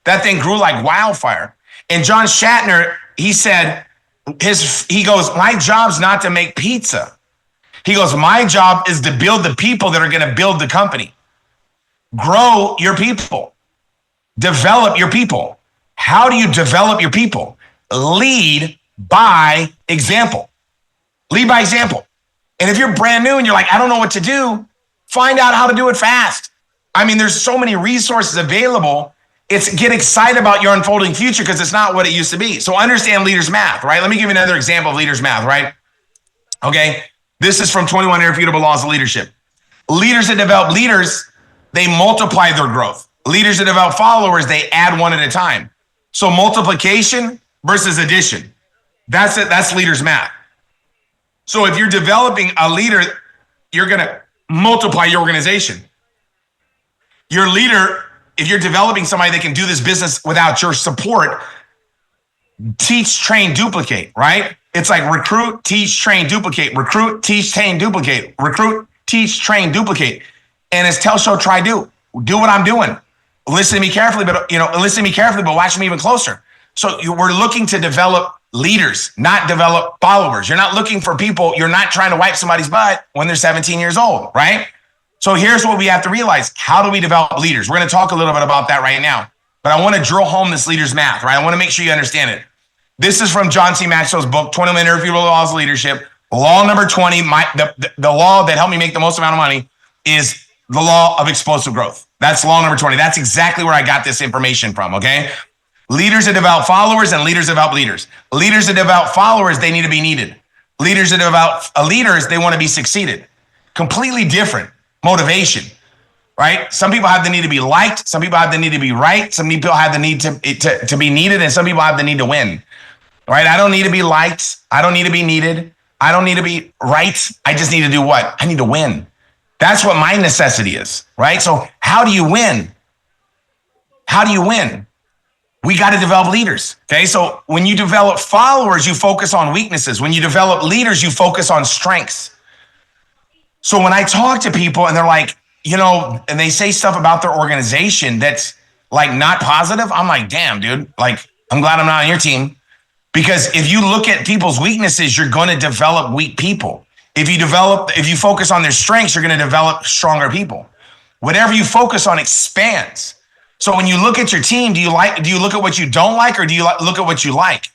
That thing grew like wildfire. And John Shatner, he said, he goes, my job's not to make pizza. He goes, my job is to build the people that are going to build the company. Grow your people. Develop your people. How do you develop your people? Lead by example. Lead by example. And if you're brand new and you're like, I don't know what to do, find out how to do it fast. I mean, there's so many resources available. Get excited about your unfolding future because it's not what it used to be. So understand leaders math, right? Let me give you another example of leaders math, right? Okay. This is from 21 Irrefutable Laws of Leadership. Leaders that develop leaders, they multiply their growth. Leaders that develop followers, they add one at a time. So multiplication versus addition. That's it. That's leaders math. So if you're developing a leader, you're going to multiply your organization. Your leader, if you're developing somebody that can do this business without your support, teach, train, duplicate, right? It's like recruit, teach, train, duplicate, recruit, teach, train, duplicate, recruit, teach, train, duplicate. And it's tell, show, try, do. Do what I'm doing. Listen to me carefully, but watch me even closer. So we're looking to develop leaders, not develop followers. You're not looking for people. You're not trying to wipe somebody's butt when they're 17 years old, right? So here's what we have to realize. How do we develop leaders? We're going to talk a little bit about that right now, but I want to drill home this leader's math, right? I want to make sure you understand it. This is from John C. Maxwell's book, 20-Minute Irrefutable Laws of Leadership. Law number 20, the law that helped me make the most amount of money is the law of explosive growth. That's law number 20. That's exactly where I got this information from, okay? Leaders that develop followers and leaders that develop leaders. Leaders that develop followers, they need to be needed. Leaders that develop leaders, they want to be succeeded. Completely different motivation, right? Some people have the need to be liked. Some people have the need to be right. Some people have the need to be needed, and some people have the need to win, right? I don't need to be liked. I don't need to be needed. I don't need to be right. I just need to do what? I need to win. That's what my necessity is, right? So how do you win? How do you win? We got to develop leaders, okay? So when you develop followers, you focus on weaknesses. When you develop leaders, you focus on strengths. So when I talk to people and they're like, and they say stuff about their organization that's like not positive, I'm like, damn, dude, like, I'm glad I'm not on your team. Because if you look at people's weaknesses, you're going to develop weak people. If you focus on their strengths, you're going to develop stronger people. Whatever you focus on expands. So when you look at your team, do you look at what you don't like, or do you look at what you like?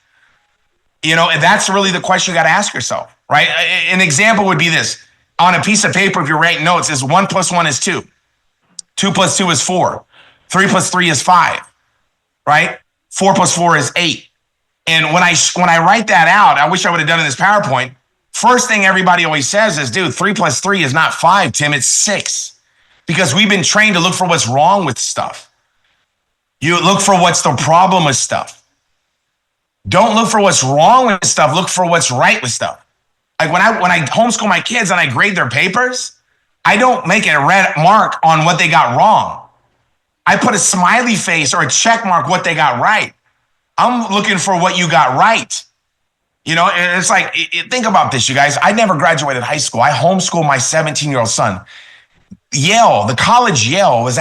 And that's really the question you got to ask yourself, right? An example would be this. On a piece of paper, if you're writing notes, is 1 + 1 is 2. 2 + 2 is 4. 3 + 3 is 5, right? 4 + 4 is 8. And when I write that out, I wish I would have done it in this PowerPoint. First thing everybody always says is, dude, 3 + 3 is not 5, Tim, it's 6. Because we've been trained to look for what's wrong with stuff. You look for what's the problem with stuff. Don't look for what's wrong with stuff. Look for what's right with stuff. Like when I homeschool my kids and I grade their papers, I don't make a red mark on what they got wrong. I put a smiley face or a check mark what they got right. I'm looking for what you got right. And it's like, think about this, you guys. I never graduated high school. I homeschooled my 17-year-old son. The college Yale was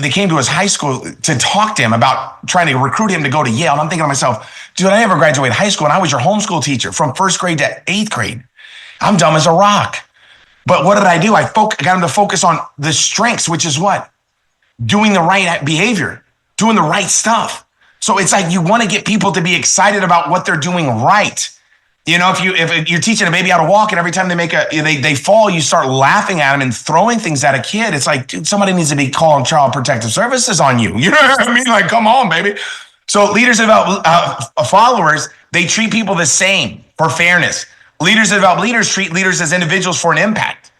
they came to his high school to talk to him about trying to recruit him to go to Yale. And I'm thinking to myself, dude, I never graduated high school and I was your homeschool teacher from 1st grade to 8th grade. I'm dumb as a rock. But what did I do? I got him to focus on the strengths, which is what? Doing the right behavior, doing the right stuff. So it's like you want to get people to be excited about what they're doing right. If you're teaching a baby how to walk and every time they fall, you start laughing at them and throwing things at a kid. It's like, dude, somebody needs to be calling Child Protective Services on you. You know what I mean? Like, come on, baby. So leaders develop followers. They treat people the same for fairness. Leaders develop leaders treat leaders as individuals for an impact,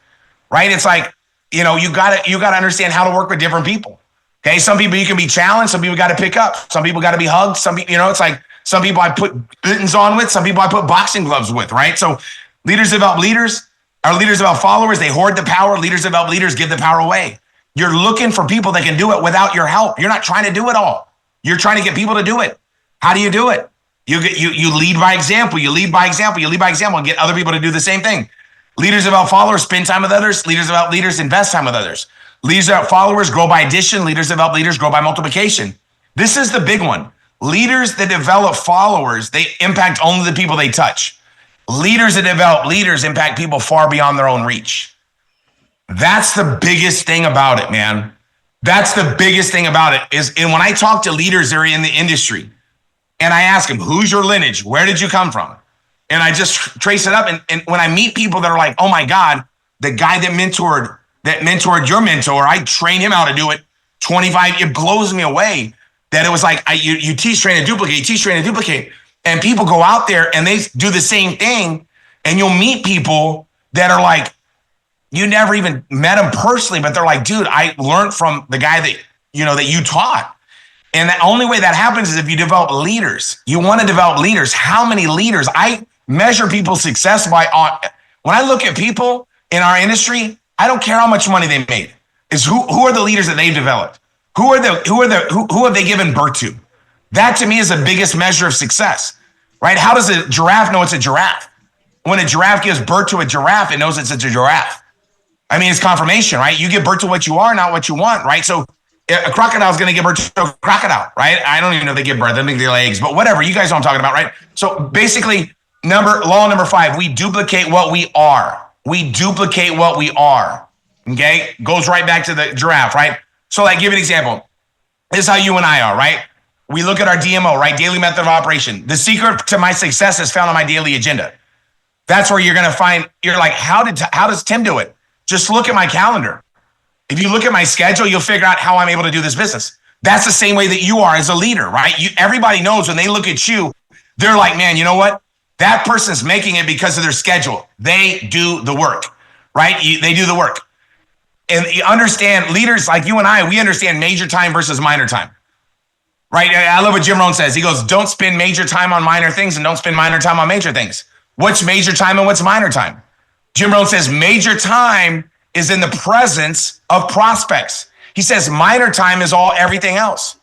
right? It's like, you gotta understand how to work with different people. Okay, some people you can be challenged. Some people got to pick up. Some people got to be hugged. Some people, it's like some people I put mittens on with. Some people I put boxing gloves with. Right. So leaders develop leaders. Our leaders develop followers. They hoard the power. Leaders develop leaders. Give the power away. You're looking for people that can do it without your help. You're not trying to do it all. You're trying to get people to do it. How do you do it? You lead by example. You lead by example. You lead by example and get other people to do the same thing. Leaders develop followers. Spend time with others. Leaders develop leaders. Invest time with others. Leaders develop followers, grow by addition. Leaders develop leaders, grow by multiplication. This is the big one. Leaders that develop followers, they impact only the people they touch. Leaders that develop leaders impact people far beyond their own reach. That's the biggest thing about it, man. That's the biggest thing about it and when I talk to leaders that are in the industry and I ask them, who's your lineage? Where did you come from? And I just trace it up. And when I meet people that are like, oh my God, the guy that mentored your mentor, I trained him how to do it 25, it blows me away that it was like, you teach, train, and duplicate. And people go out there and they do the same thing. And you'll meet people that are like, You never even met them personally, but they're like, dude, I learned from the guy that, that you taught. And the only way that happens is if you develop leaders. You want to develop leaders. How many leaders? I measure people's success when I look at people in our industry, I don't care how much money they made. It's who are the leaders that they've developed? Who have they given birth to? That to me is the biggest measure of success, right? How does a giraffe know it's a giraffe? When a giraffe gives birth to a giraffe, it knows it's a giraffe. I mean, it's confirmation, right? You give birth to what you are, not what you want, right? So a crocodile is going to give birth to a crocodile, right? I don't even know if they give birth. I think they lay eggs, but whatever. You guys know what I'm talking about, right? So basically, law number 5, we duplicate what we are. We duplicate what we are, okay? Goes right back to the giraffe, right? So like, give an example. This is how you and I are, right? We look at our DMO, right? Daily method of operation. The secret to my success is found on my daily agenda. That's where you're going to find, you're like, how does Tim do it? Just look at my calendar. If you look at my schedule, you'll figure out how I'm able to do this business. That's the same way that you are as a leader, right? Everybody knows when they look at you, they're like, man, you know what? That person's making it because of their schedule. They do the work, right? They do the work. And you understand, leaders like you and I, we understand major time versus minor time, right? I love what Jim Rohn says. He goes, don't spend major time on minor things and don't spend minor time on major things. What's major time and what's minor time? Jim Rohn says major time is in the presence of prospects. He says minor time is everything else.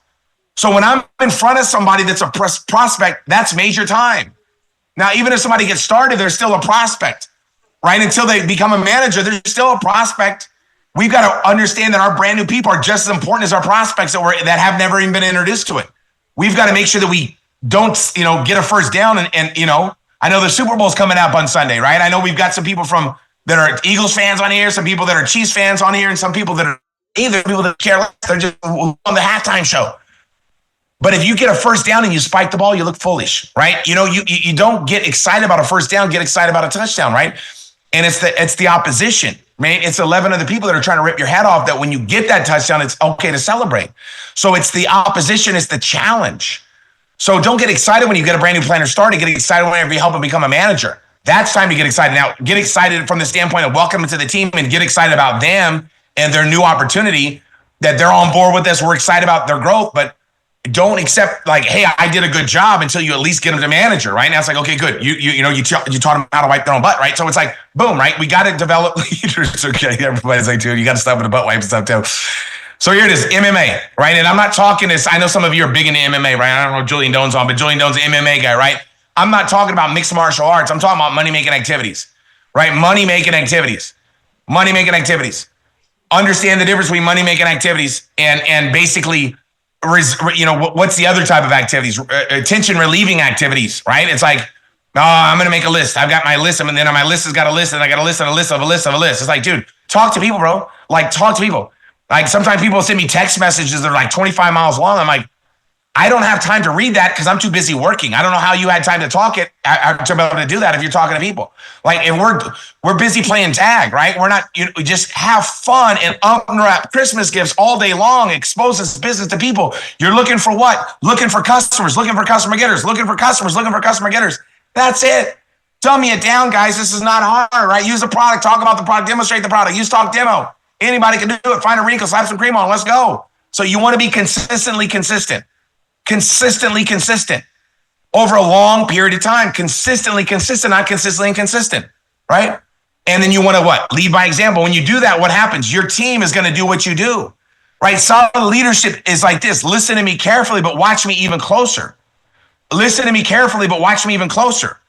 So when I'm in front of somebody that's a prospect, that's major time. Now, even if somebody gets started, they're still a prospect, right? Until they become a manager, they're still a prospect. We've got to understand that our brand new people are just as important as our prospects that have never even been introduced to it. We've got to make sure that we don't, get a first down and I know the Super Bowl's coming up on Sunday, right? I know we've got some people that are Eagles fans on here, some people that are Chiefs fans on here, and some people that are people that care less. They're just on the halftime show. But if you get a first down and you spike the ball, you look foolish, right? You don't get excited about a first down, get excited about a touchdown, right? And it's the opposition, right? It's 11 other people that are trying to rip your head off that when you get that touchdown, it's okay to celebrate. So it's the opposition, it's the challenge. So don't get excited when you get a brand new planner started. Get excited whenever you help them become a manager. That's time to get excited. Now, get excited from the standpoint of welcome to the team and get excited about them and their new opportunity, that they're on board with this. We're excited about their growth, but don't accept like, hey, I did a good job until you at least get them to manager, right? Now it's like, okay, good. You taught them how to wipe their own butt, right? So it's like, boom, right? We got to develop leaders. Okay, everybody's like, dude, you got to stop with the butt wipe and stuff too. So here it is, MMA, right? And I'm not talking this. I know some of you are big into MMA, right? I don't know if Julian Doan's on, but Julian Doan's an MMA guy, right? I'm not talking about mixed martial arts. I'm talking about money-making activities, right? Money-making activities. Understand the difference between money-making activities and basically, what's the other type of activities? Tension-relieving activities, right? It's like, I'm going to make a list. I've got my list, and then my list has got a list, and I got a list and a list of a list of a list. It's like, dude, talk to people, bro. Like, talk to people. Like, sometimes people send me text messages that are like 25 miles long. I'm like, I don't have time to read that because I'm too busy working. I don't know how you had time to talk it, to be able to do that if you're talking to people. Like, if we're busy playing tag, right? We're not, we just have fun and unwrap Christmas gifts all day long, expose this business to people. You're looking for what? Looking for customers, looking for customer getters, looking for customers, looking for customer getters. That's it. Dummy it down, guys. This is not hard, right? Use the product, talk about the product, demonstrate the product, use talk demo. Anybody can do it. Find a wrinkle, slap some cream on. Let's go. So you want to be consistently consistent over a long period of time. Consistently consistent, not consistently inconsistent, right? And then you want to what? Lead by example. When you do that, what happens? Your team is going to do what you do, right? Solid leadership is like this. Listen to me carefully, but watch me even closer. Listen to me carefully, but watch me even closer.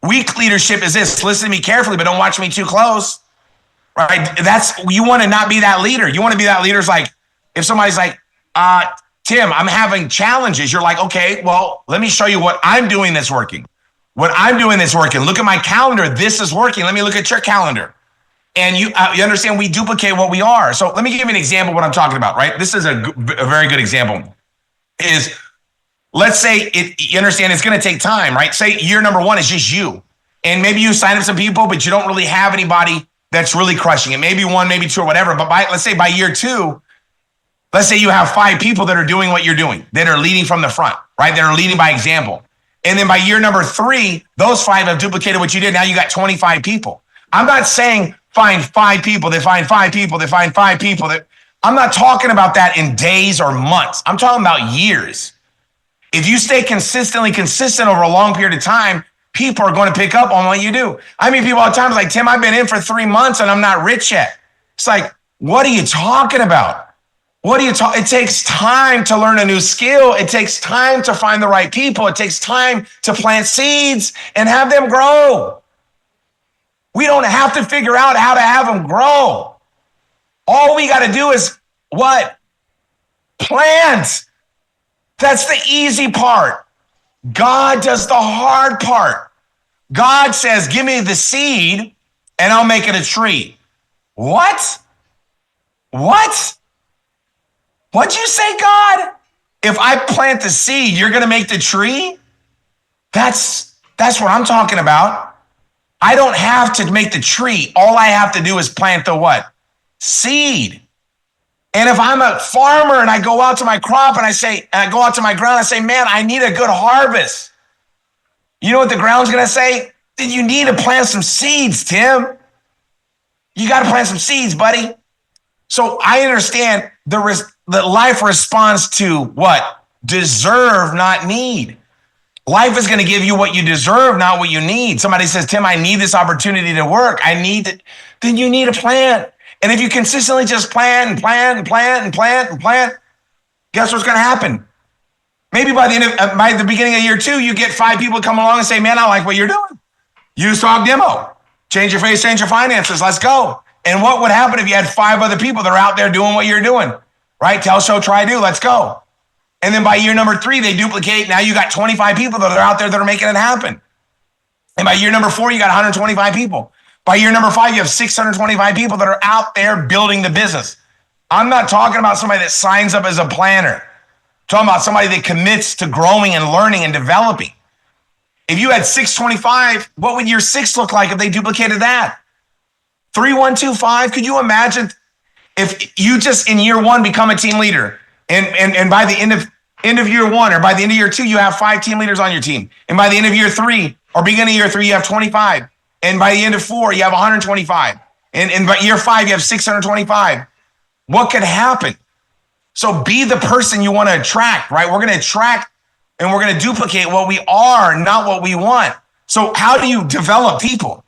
Weak leadership is this. Listen to me carefully, but don't watch me too close. Right? You want to not be that leader. You want to be that leader's like, if somebody's like, Tim, I'm having challenges. You're like, okay, well, let me show you what I'm doing that's working. Look at my calendar. This is working. Let me look at your calendar. And you understand we duplicate what we are. So let me give you an example of what I'm talking about, right? This is a very good example. Let's say you understand it's going to take time, right? Say year number 1 is just you. And maybe you sign up some people, but you don't really have anybody that's really crushing it. Maybe 1, maybe 2 or whatever. But let's say by year 2, let's say you have 5 people that are doing what you're doing, that are leading from the front, right? That are leading by example. And then by year number 3, those 5 have duplicated what you did. Now you got 25 people. I'm not saying find 5 people. They find 5 people. They find 5 people. I'm not talking about that in days or months. I'm talking about years. If you stay consistent over a long period of time, people are going to pick up on what you do. I mean, people all the time like, Tim, I've been in for 3 months and I'm not rich yet. It's like, what are you talking about? It takes time to learn a new skill. It takes time to find the right people. It takes time to plant seeds and have them grow. We don't have to figure out how to have them grow. All we got to do is what? Plant. That's the easy part. God does the hard part. God says, give me the seed and I'll make it a tree. What? What'd you say, God? If I plant the seed, you're going to make the tree? That's what I'm talking about. I don't have to make the tree. All I have to do is plant the what? Seed. And if I'm a farmer and I go out to my crop and I go out to my ground, I say, man, I need a good harvest. You know what the ground's going to say? Then you need to plant some seeds, Tim. You got to plant some seeds, buddy. So I understand the life responds to what? Deserve, not need. Life is going to give you what you deserve, not what you need. Somebody says, Tim, I need this opportunity to work. I need it. Then you need a plan. And if you consistently just plan, guess what's going to happen? Maybe by the beginning of year 2, you get 5 people come along and say, man, I like what you're doing. Use talk demo. Change your face, change your finances. Let's go. And what would happen if you had 5 other people that are out there doing what you're doing? Right? Tell, show, try, do. Let's go. And then by year number 3, they duplicate. Now you got 25 people that are out there that are making it happen. And by year number 4, you got 125 people. By year number 5, you have 625 people that are out there building the business. I'm not talking about somebody that signs up as a planner. I'm talking about somebody that commits to growing and learning and developing. If you had 625, what would year 6 look like if they duplicated that? 3125, could you imagine if you just in year 1 become a team leader and by the end of year 1 or by the end of year 2, you have 5 team leaders on your team. And by the end of year 3 or beginning of year 3, you have 25. And by the end of 4, you have 125. And by year 5, you have 625. What could happen? So be the person you want to attract, right? We're going to attract and we're going to duplicate what we are, not what we want. So how do you develop people?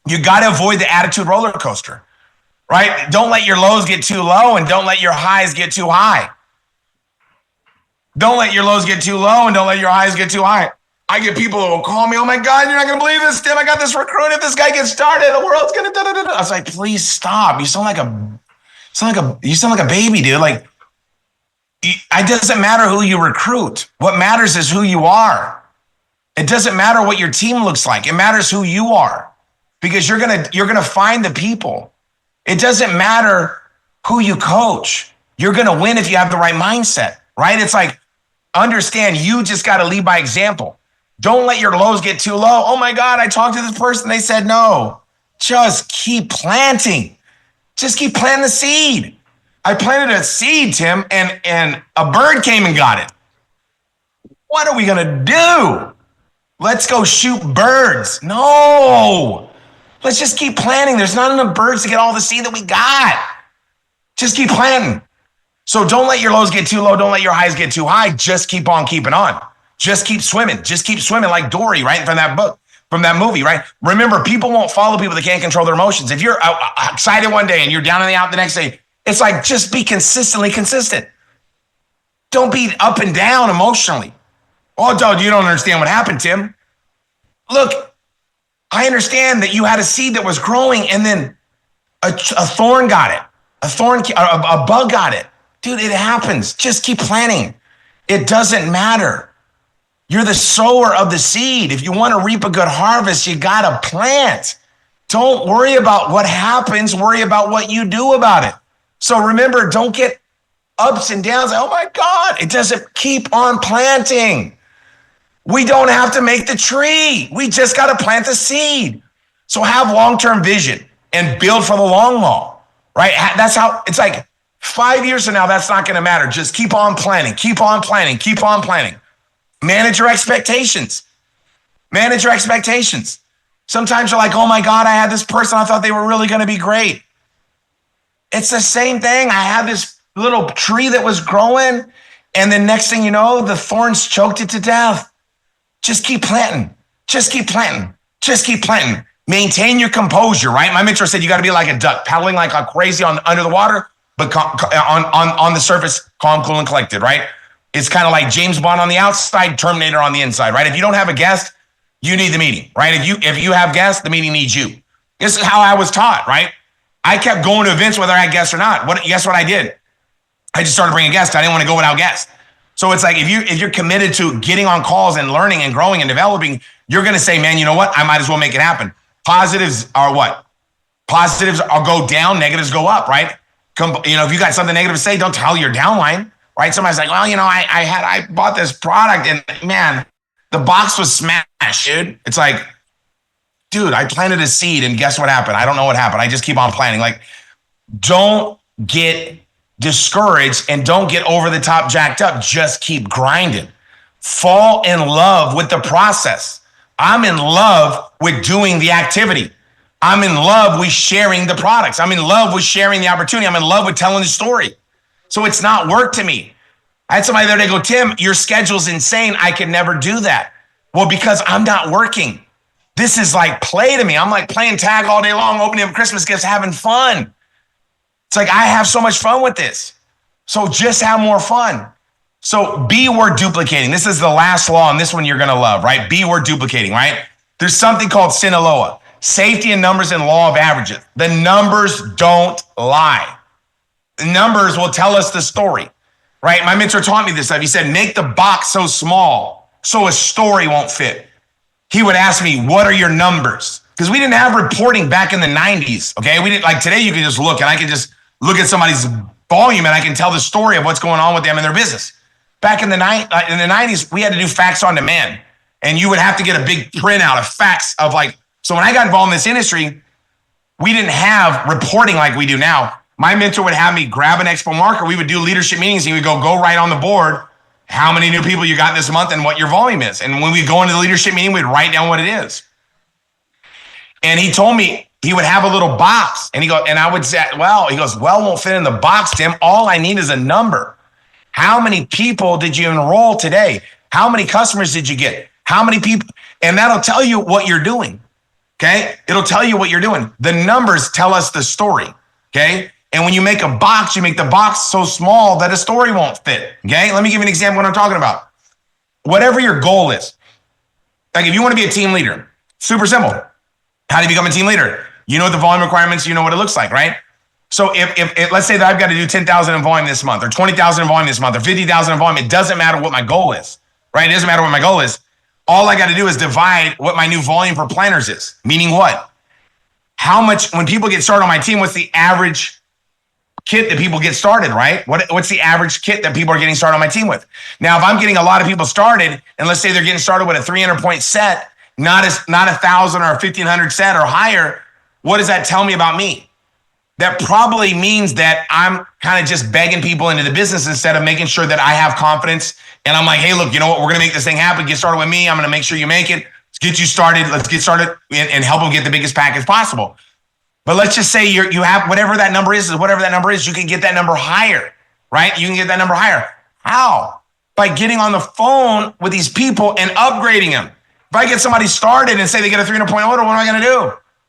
You got to avoid the attitude roller coaster, right? Don't let your lows get too low and don't let your highs get too high. Don't let your lows get too low and don't let your highs get too high. I get people who will call me, oh my God, you're not going to believe this, Tim. I got this recruit. If this guy gets started, the world's going to da-da-da-da. I was like, please stop. You sound like a baby, dude. Like, it doesn't matter who you recruit. What matters is who you are. It doesn't matter what your team looks like. It matters who you are. Because you're gonna find the people. It doesn't matter who you coach. You're gonna win if you have the right mindset, right? It's like, understand, you just gotta lead by example. Don't let your lows get too low. Oh my God, I talked to this person, they said no. Just keep planting. Just keep planting the seed. I planted a seed, Tim, and a bird came and got it. What are we gonna do? Let's go shoot birds. No. Let's just keep planting. There's not enough birds to get all the seed that we got. Just keep planting. So don't let your lows get too low. Don't let your highs get too high. Just keep on keeping on. Just keep swimming. Just keep swimming like Dory, right? From that book, from that movie, right? Remember, people won't follow people that can't control their emotions. If you're excited one day and you're down in the out the next day, it's like, just be consistently consistent. Don't be up and down emotionally. Oh, dude, you don't understand what happened, Tim. Look, I understand that you had a seed that was growing and then a thorn got it. A bug got it. Dude, it happens. Just keep planting. It doesn't matter. You're the sower of the seed. If you want to reap a good harvest, you got to plant. Don't worry about what happens. Worry about what you do about it. So remember, don't get ups and downs. Oh my God, it doesn't. Keep on planting. We don't have to make the tree. We just got to plant the seed. So have long-term vision and build for the long haul, right? That's how it's like 5 years from now, that's not going to matter. Just keep on planning, keep on planning, keep on planning. Manage your expectations. Manage your expectations. Sometimes you're like, oh my God, I had this person. I thought they were really going to be great. It's the same thing. I had this little tree that was growing, and then next thing you know, the thorns choked it to death. Just keep planting. Just keep planting. Just keep planting. Maintain your composure, right? My mentor said you got to be like a duck, paddling like a crazy under the water, but on the surface, calm, cool, and collected, right? It's kind of like James Bond on the outside, Terminator on the inside, right? If you don't have a guest, you need the meeting, right? If you have guests, the meeting needs you. This is how I was taught, right? I kept going to events whether I had guests or not. Guess what I did? I just started bringing guests. I didn't want to go without guests. So it's like if you're committed to getting on calls and learning and growing and developing, you're going to say, man, you know what? I might as well make it happen. Positives are what? Positives are go down, negatives go up, right? If you got something negative to say, don't tell your downline, right? Somebody's like, well, I bought this product and man, the box was smashed, dude. It's like, dude, I planted a seed and guess what happened? I don't know what happened. I just keep on planting. Like, don't get discouraged and don't get over the top jacked up. Just keep grinding. Fall in love with the process. I'm in love with doing the activity. I'm in love with sharing the products. I'm in love with sharing the opportunity. I'm in love with telling the story. So it's not work to me. I had somebody the other day go, Tim, your schedule's insane. I could never do that. Well, because I'm not working. This is like play to me. I'm like playing tag all day long, opening up Christmas gifts, having fun. It's like I have so much fun with this. So just have more fun. So B word duplicating. This is the last law, and this one you're going to love, right? B word duplicating, right? There's something called Sinaloa, safety in numbers and law of averages. The numbers don't lie. The numbers will tell us the story, right? My mentor taught me this stuff. He said, make the box so small so a story won't fit. He would ask me, what are your numbers? Because we didn't have reporting back in the 90s, okay? We didn't, like today you can just look, and I can just look at somebody's volume and I can tell the story of what's going on with them and their business. Back in the 90s, we had to do facts on demand. And you would have to get a big printout of facts of so when I got involved in this industry, we didn't have reporting like we do now. My mentor would have me grab an expo marker. We would do leadership meetings. He would go right on the board how many new people you got this month and what your volume is. And when we go into the leadership meeting, we'd write down what it is. And he told me he would have a little box. And I would say, well, won't fit in the box, Tim. All I need is a number. How many people did you enroll today? How many customers did you get? How many people? And that'll tell you what you're doing, okay? It'll tell you what you're doing. The numbers tell us the story, okay? And when you make a box, you make the box so small that a story won't fit, okay? Let me give you an example of what I'm talking about. Whatever your goal is, like if you want to be a team leader, super simple. How do you become a team leader? You know what the volume requirements, you know what it looks like, right? So if let's say that I've got to do 10,000 in volume this month or 20,000 in volume this month or 50,000 in volume, it doesn't matter what my goal is, right? It doesn't matter what my goal is. All I got to do is divide what my new volume for planners is. Meaning what? How much, when people get started on my team, what's the average kit that people get started, right? What's the average kit that people are getting started on my team with? Now, if I'm getting a lot of people started, and let's say they're getting started with a 300 point set, not 1,000 or 1,500 set or higher, what does that tell me about me? That probably means that I'm kind of just begging people into the business instead of making sure that I have confidence. And I'm like, hey, look, you know what? We're going to make this thing happen. Get started with me. I'm going to make sure you make it. Let's get you started. Let's get started and help them get the biggest package possible. But let's just say you have whatever that number is, you can get that number higher, right? You can get that number higher. How? By getting on the phone with these people and upgrading them. If I get somebody started and say they get a 300 point order, what am I going to do?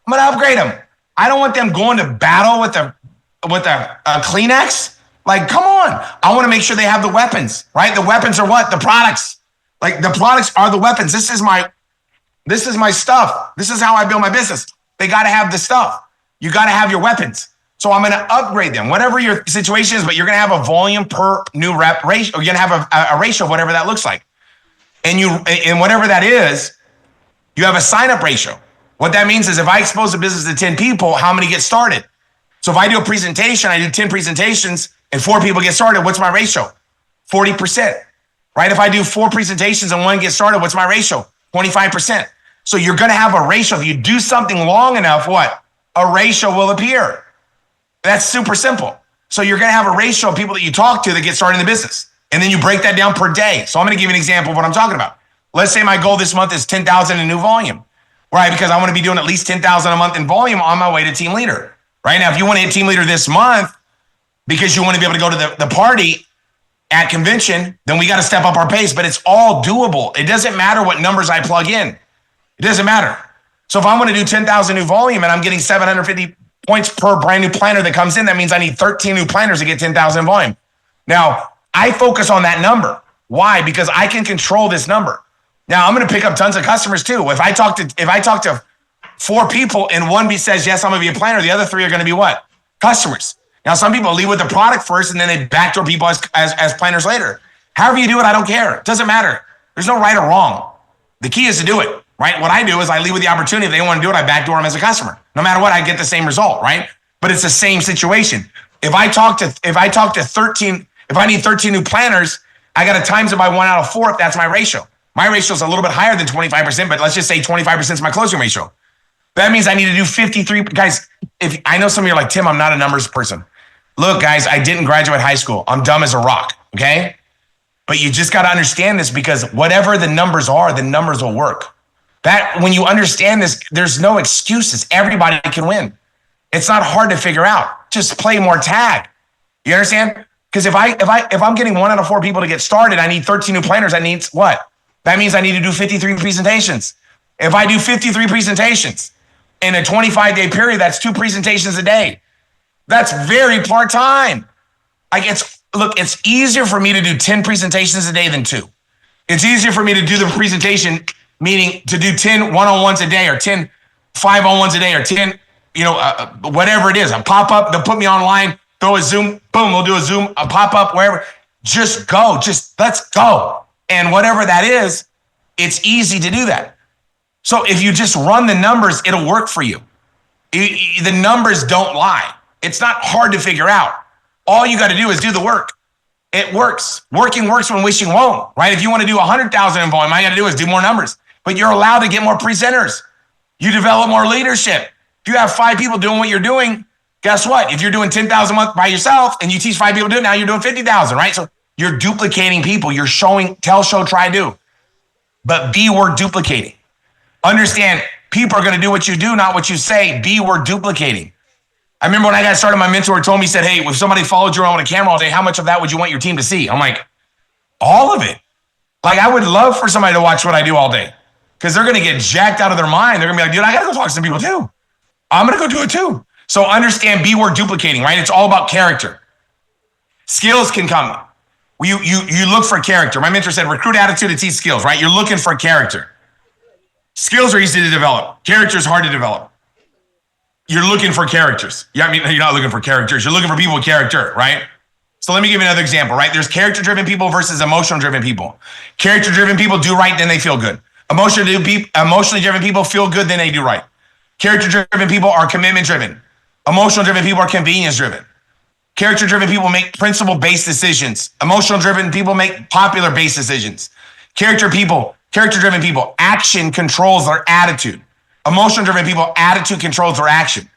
I'm going to upgrade them. I don't want them going to battle with a Kleenex. Like, come on. I want to make sure they have the weapons, right? The weapons are what? The products. Like the products are the weapons. This is my stuff. This is how I build my business. They got to have the stuff. You got to have your weapons. So I'm going to upgrade them, whatever your situation is, but you're going to have a volume per new rep ratio. You're going to have a ratio of whatever that looks like. And whatever that is, you have a sign-up ratio. What that means is if I expose a business to 10 people, how many get started? So if I do a presentation, I do 10 presentations and 4 people get started, what's my ratio? 40%, right? If I do 4 presentations and 1 gets started, what's my ratio? 25%. So you're going to have a ratio. If you do something long enough, what? A ratio will appear. That's super simple. So you're going to have a ratio of people that you talk to that get started in the business. And then you break that down per day. So I'm going to give you an example of what I'm talking about. Let's say my goal this month is 10,000 in new volume. right? Because I want to be doing at least 10,000 a month in volume on my way to team leader, right? Now, if you want to hit team leader this month because you want to be able to go to the party at convention, then we got to step up our pace, but it's all doable. It doesn't matter what numbers I plug in. It doesn't matter. So if I want to do 10,000 new volume and I'm getting 750 points per brand new planner that comes in, that means I need 13 new planners to get 10,000 volume. Now, I focus on that number. Why? Because I can control this number. Now, I'm going to pick up tons of customers too. If I talk to 4 people and one says, yes, I'm going to be a planner, the other 3 are going to be what? Customers. Now, some people lead with the product first and then they backdoor people as planners later. However you do it, I don't care. It doesn't matter. There's no right or wrong. The key is to do it, right? What I do is I lead with the opportunity. If they want to do it, I backdoor them as a customer. No matter what, I get the same result, right? But it's the same situation. If I need 13 new planners, I got to times it by 1 out of 4 if that's my ratio. My ratio is a little bit higher than 25%, but let's just say 25% is my closing ratio. That means I need to do 53. Guys, if I know some of you are like, Tim, I'm not a numbers person. Look, guys, I didn't graduate high school. I'm dumb as a rock, okay? But you just got to understand this because whatever the numbers are, the numbers will work. That when you understand this, there's no excuses. Everybody can win. It's not hard to figure out. Just play more tag. You understand? Because if I'm getting 1 out of 4 people to get started, I need 13 new planners. That needs what? That means I need to do 53 presentations. If I do 53 presentations in a 25-day period, that's 2 presentations a day. That's very part-time. It's easier for me to do 10 presentations a day than 2. It's easier for me to do the presentation, meaning to do 10 one-on-ones a day or 10 5-on-ones a day or 10, whatever it is, a pop-up, they'll put me online, throw a Zoom, boom, we'll do a Zoom, a pop-up, wherever. Just go, let's go. And whatever that is, it's easy to do that. So if you just run the numbers, it'll work for you. The numbers don't lie. It's not hard to figure out. All you got to do is do the work. It works. Working works when wishing won't, right? If you want to do 100,000 in volume, all you got to do is do more numbers. But you're allowed to get more presenters. You develop more leadership. If you have 5 people doing what you're doing, guess what? If you're doing 10,000 a month by yourself and you teach 5 people to do it, now you're doing 50,000, right? So you're duplicating people. You're showing, tell, show, try, do. But B, we're duplicating. Understand, people are going to do what you do, not what you say. B, we're duplicating. I remember when I got started, my mentor told me, he said, hey, if somebody followed you around with a camera all day, how much of that would you want your team to see? I'm like, all of it. Like, I would love for somebody to watch what I do all day because they're going to get jacked out of their mind. They're going to be like, dude, I got to go talk to some people too. I'm going to go do it too. So understand, B, we're duplicating, right? It's all about character. Skills can come. You look for character. My mentor said, recruit attitude and teach skills, right? You're looking for character. Skills are easy to develop. Character is hard to develop. You're looking for characters. Yeah, I mean, you're not looking for characters. You're looking for people with character, right? So let me give you another example, right? There's character-driven people versus emotional-driven people. Character-driven people do right, then they feel good. Emotionally driven people feel good, then they do right. Character-driven people are commitment-driven. Emotional-driven people are convenience-driven. Character-driven people make principle-based decisions. Emotional-driven people make popular-based decisions. Character-driven people, action controls their attitude. Emotion-driven people, attitude controls their action.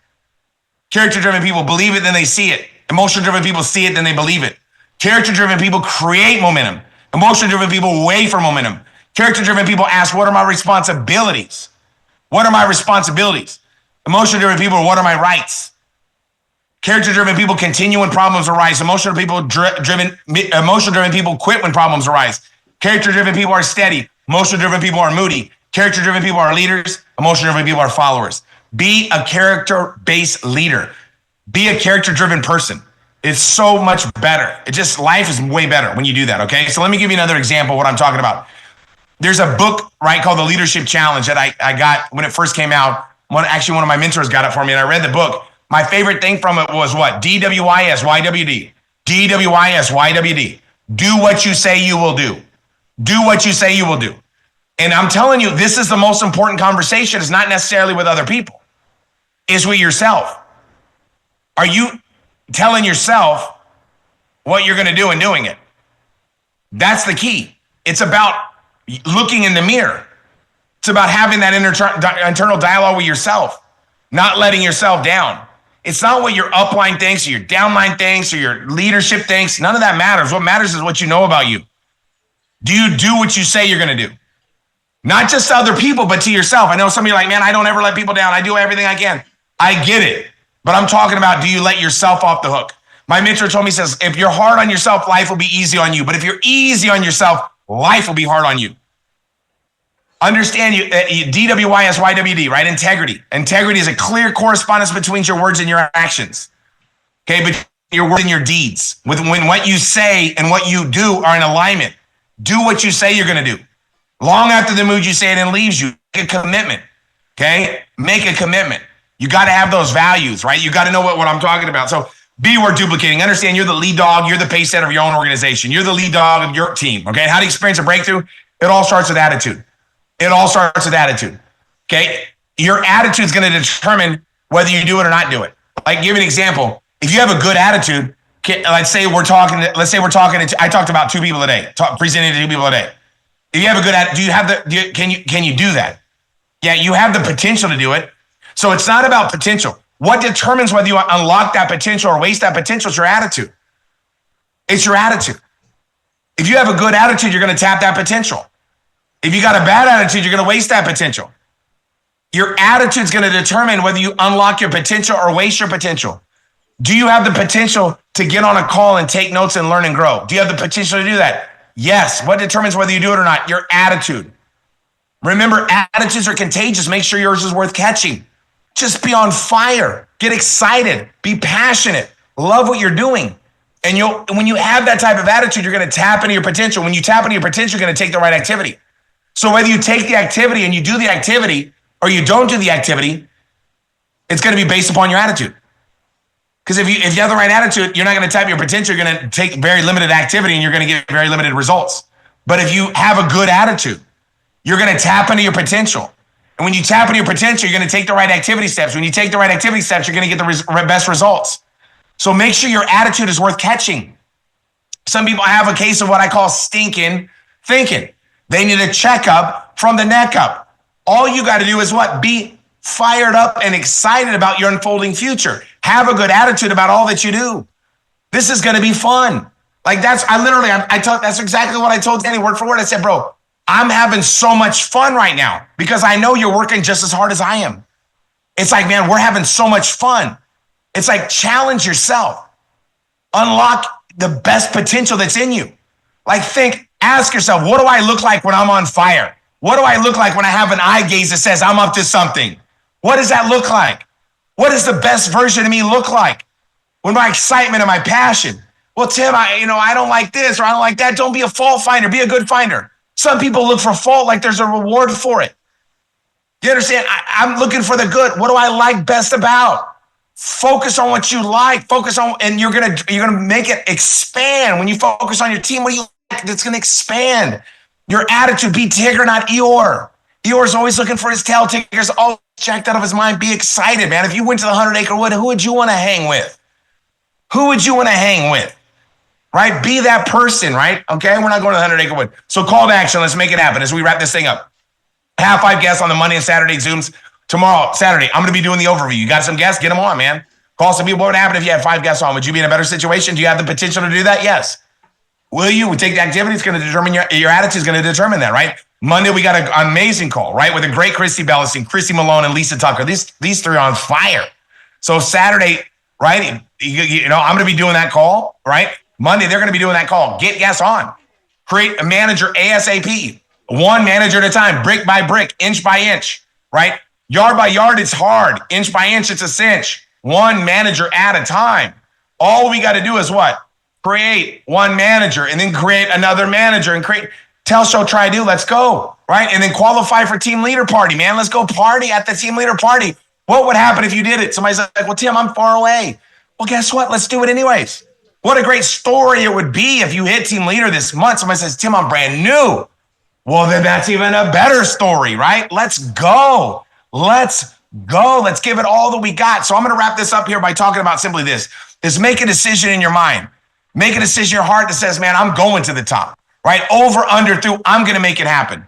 Character-driven people believe it, then they see it. Emotion-driven people see it, then they believe it. Character-driven people create momentum. Emotion-driven people wait for momentum. Character-driven people ask, what are my responsibilities? What are my responsibilities? Emotion-driven people, what are my rights? Character-driven people continue when problems arise. Emotion-driven people quit when problems arise. Character-driven people are steady. Emotion-driven people are moody. Character-driven people are leaders. Emotion-driven people are followers. Be a character-based leader. Be a character-driven person. It's so much better. Life is way better when you do that, okay? So let me give you another example of what I'm talking about. There's a book, right, called The Leadership Challenge that I got when it first came out. One of my mentors got it for me, and I read the book. My favorite thing from it was what? DWISYWD. DWISYWD. Do what you say you will do. Do what you say you will do. And I'm telling you, this is the most important conversation. It's not necessarily with other people. It's with yourself. Are you telling yourself what you're going to do and doing it? That's the key. It's about looking in the mirror. It's about having that internal dialogue with yourself, not letting yourself down. It's not what your upline thinks or your downline thinks or your leadership thinks. None of that matters. What matters is what you know about you. Do you do what you say you're going to do? Not just to other people, but to yourself. I know some of you are like, man, I don't ever let people down. I do everything I can. I get it. But I'm talking about, do you let yourself off the hook? My mentor told me, says, if you're hard on yourself, life will be easy on you. But if you're easy on yourself, life will be hard on you. Understand DWYSYWD, right? Integrity. Integrity is a clear correspondence between your words and your actions. Okay, but your words and your deeds. When what you say and what you do are in alignment. Do what you say you're going to do. Long after the mood you say it and leaves you, make a commitment. Okay, make a commitment. You got to have those values, right? You got to know what I'm talking about. So B, we're duplicating. Understand you're the lead dog. You're the pace setter of your own organization. You're the lead dog of your team. Okay, how to experience a breakthrough? It all starts with attitude. It all starts with attitude. Okay, your attitude is going to determine whether you do it or not do it. Like, give an example. If you have a good attitude, let's say we're talking. I talked about 2 people a day. Presenting to 2 people a day. If you have a good attitude, do you have can you do that? Yeah, you have the potential to do it. So it's not about potential. What determines whether you unlock that potential or waste that potential is your attitude. It's your attitude. If you have a good attitude, you're going to tap that potential. If you got a bad attitude, you're going to waste that potential. Your attitude is going to determine whether you unlock your potential or waste your potential. Do you have the potential to get on a call and take notes and learn and grow? Do you have the potential to do that? Yes. What determines whether you do it or not? Your attitude. Remember, attitudes are contagious. Make sure yours is worth catching. Just be on fire. Get excited. Be passionate. Love what you're doing. And when you have that type of attitude, you're going to tap into your potential. When you tap into your potential, you're going to take the right activity. So whether you take the activity and you do the activity or you don't do the activity, it's going to be based upon your attitude. Because if you have the right attitude, you're not going to tap your potential. You're going to take very limited activity and you're going to get very limited results. But if you have a good attitude, you're going to tap into your potential. And when you tap into your potential, you're going to take the right activity steps. When you take the right activity steps, you're going to get the best results. So make sure your attitude is worth catching. Some people have a case of what I call stinking thinking. They need a checkup from the neck up. All you got to do is what? Be fired up and excited about your unfolding future. Have a good attitude about all that you do. This is going to be fun. Like that's exactly what I told Danny word for word. I said, bro, I'm having so much fun right now because I know you're working just as hard as I am. It's like, man, we're having so much fun. It's like challenge yourself. Unlock the best potential that's in you. Like ask yourself, what do I look like when I'm on fire? What do I look like when I have an eye gaze that says I'm up to something? What does that look like? What does the best version of me look like? When my excitement and my passion. Well, Tim, I don't like this or I don't like that. Don't be a fault finder. Be a good finder. Some people look for fault like there's a reward for it. You understand? I'm looking for the good. What do I like best about? Focus on what you like. Focus on, and you're gonna make it expand. When you focus on your team, what do you like? It's gonna expand. Your attitude, be Tigger, not Eeyore. Eeyore's always looking for his tail. Tigger's all checked out of his mind. Be excited, man. If you went to the 100-acre wood, who would you want to hang with? Who would you want to hang with? Right? Be that person, right? Okay, we're not going to the 100-acre wood. So call to action. Let's make it happen as we wrap this thing up. Have 5 guests on the Monday and Saturday Zooms. Tomorrow, Saturday, I'm going to be doing the overview. You got some guests? Get them on, man. Call some people. What would happen if you had 5 guests on? Would you be in a better situation? Do you have the potential to do that? Yes. Will you? We take the activity. It's going to determine your attitude is going to determine that, right? Monday, we got an amazing call, right? With a great Christy Bellison, Chrissy Malone, and Lisa Tucker. These 3 are on fire. So Saturday, right? I'm going to be doing that call, right? Monday, they're going to be doing that call. Get guests on. Create a manager ASAP. One manager at a time, brick by brick, inch by inch, right? Yard by yard, it's hard. Inch by inch, it's a cinch. One manager at a time. All we got to do is what? Create one manager and then create another manager and create tell, show, try, do. Let's go, right? And then qualify for team leader party, man. Let's go party at the team leader party. What would happen if you did it? Somebody's like, well, Tim, I'm far away. Well, guess what? Let's do it anyways. What a great story it would be if you hit team leader this month. Somebody says, Tim, I'm brand new. Well, then that's even a better story, right? Let's go. Let's go. Let's give it all that we got. So I'm going to wrap this up here by talking about simply this, is make a decision in your mind. Make a decision in your heart that says, man, I'm going to the top, right? Over, under, through, I'm going to make it happen,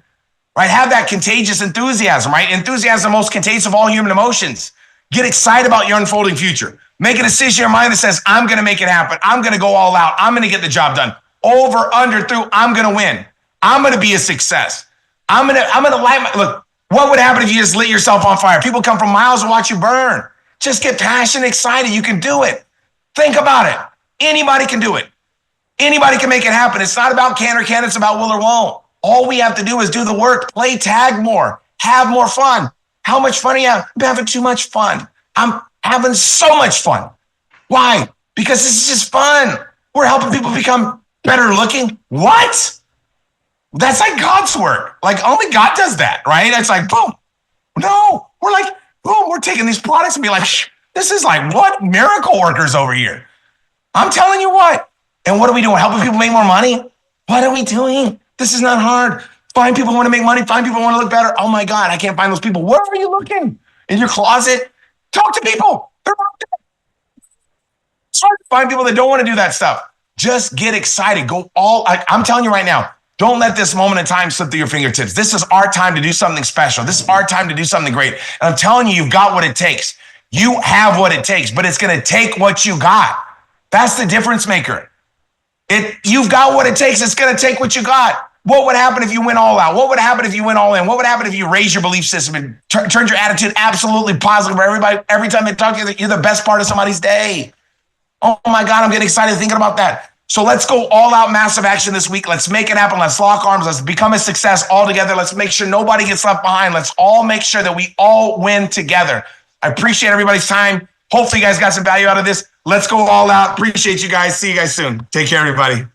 right? Have that contagious enthusiasm, right? Enthusiasm is the most contagious of all human emotions. Get excited about your unfolding future. Make a decision in your mind that says, I'm going to make it happen. I'm going to go all out. I'm going to get the job done. Over, under, through, I'm going to win. I'm going to be a success. I'm gonna light look. What would happen if you just lit yourself on fire? People come from miles to watch you burn. Just get passionate, excited. You can do it. Think about it. Anybody can do it. Anybody can make it happen. It's not about can or can't. It's about will or won't. All we have to do is do the work, play tag more, have more fun. How much fun are you having? I'm having too much fun. I'm having so much fun. Why? Because this is just fun. We're helping people become better looking. What? That's like God's work. Like only God does that, right? It's like, boom. No, we're like, boom, we're taking these products and be like, this is like what miracle workers over here. I'm telling you what. And what are we doing? Helping people make more money? What are we doing? This is not hard. Find people who want to make money. Find people who want to look better. Oh my God, I can't find those people. Where are you looking? In your closet? Talk to people. They're out there. It's hard to find people that don't want to do that stuff. Just get excited. Go all, I'm telling you right now, don't let this moment in time slip through your fingertips. This is our time to do something special. This is our time to do something great. And I'm telling you, you've got what it takes. You have what it takes, but it's going to take what you got. That's the difference maker. You've got what it takes. It's going to take what you got. What would happen if you went all out? What would happen if you went all in? What would happen if you raised your belief system and turned your attitude absolutely positive for everybody? Every time they talk to you, you're the best part of somebody's day. Oh my God, I'm getting excited thinking about that. So let's go all out massive action this week. Let's make it happen. Let's lock arms. Let's become a success all together. Let's make sure nobody gets left behind. Let's all make sure that we all win together. I appreciate everybody's time. Hopefully you guys got some value out of this. Let's go all out. Appreciate you guys. See you guys soon. Take care, everybody.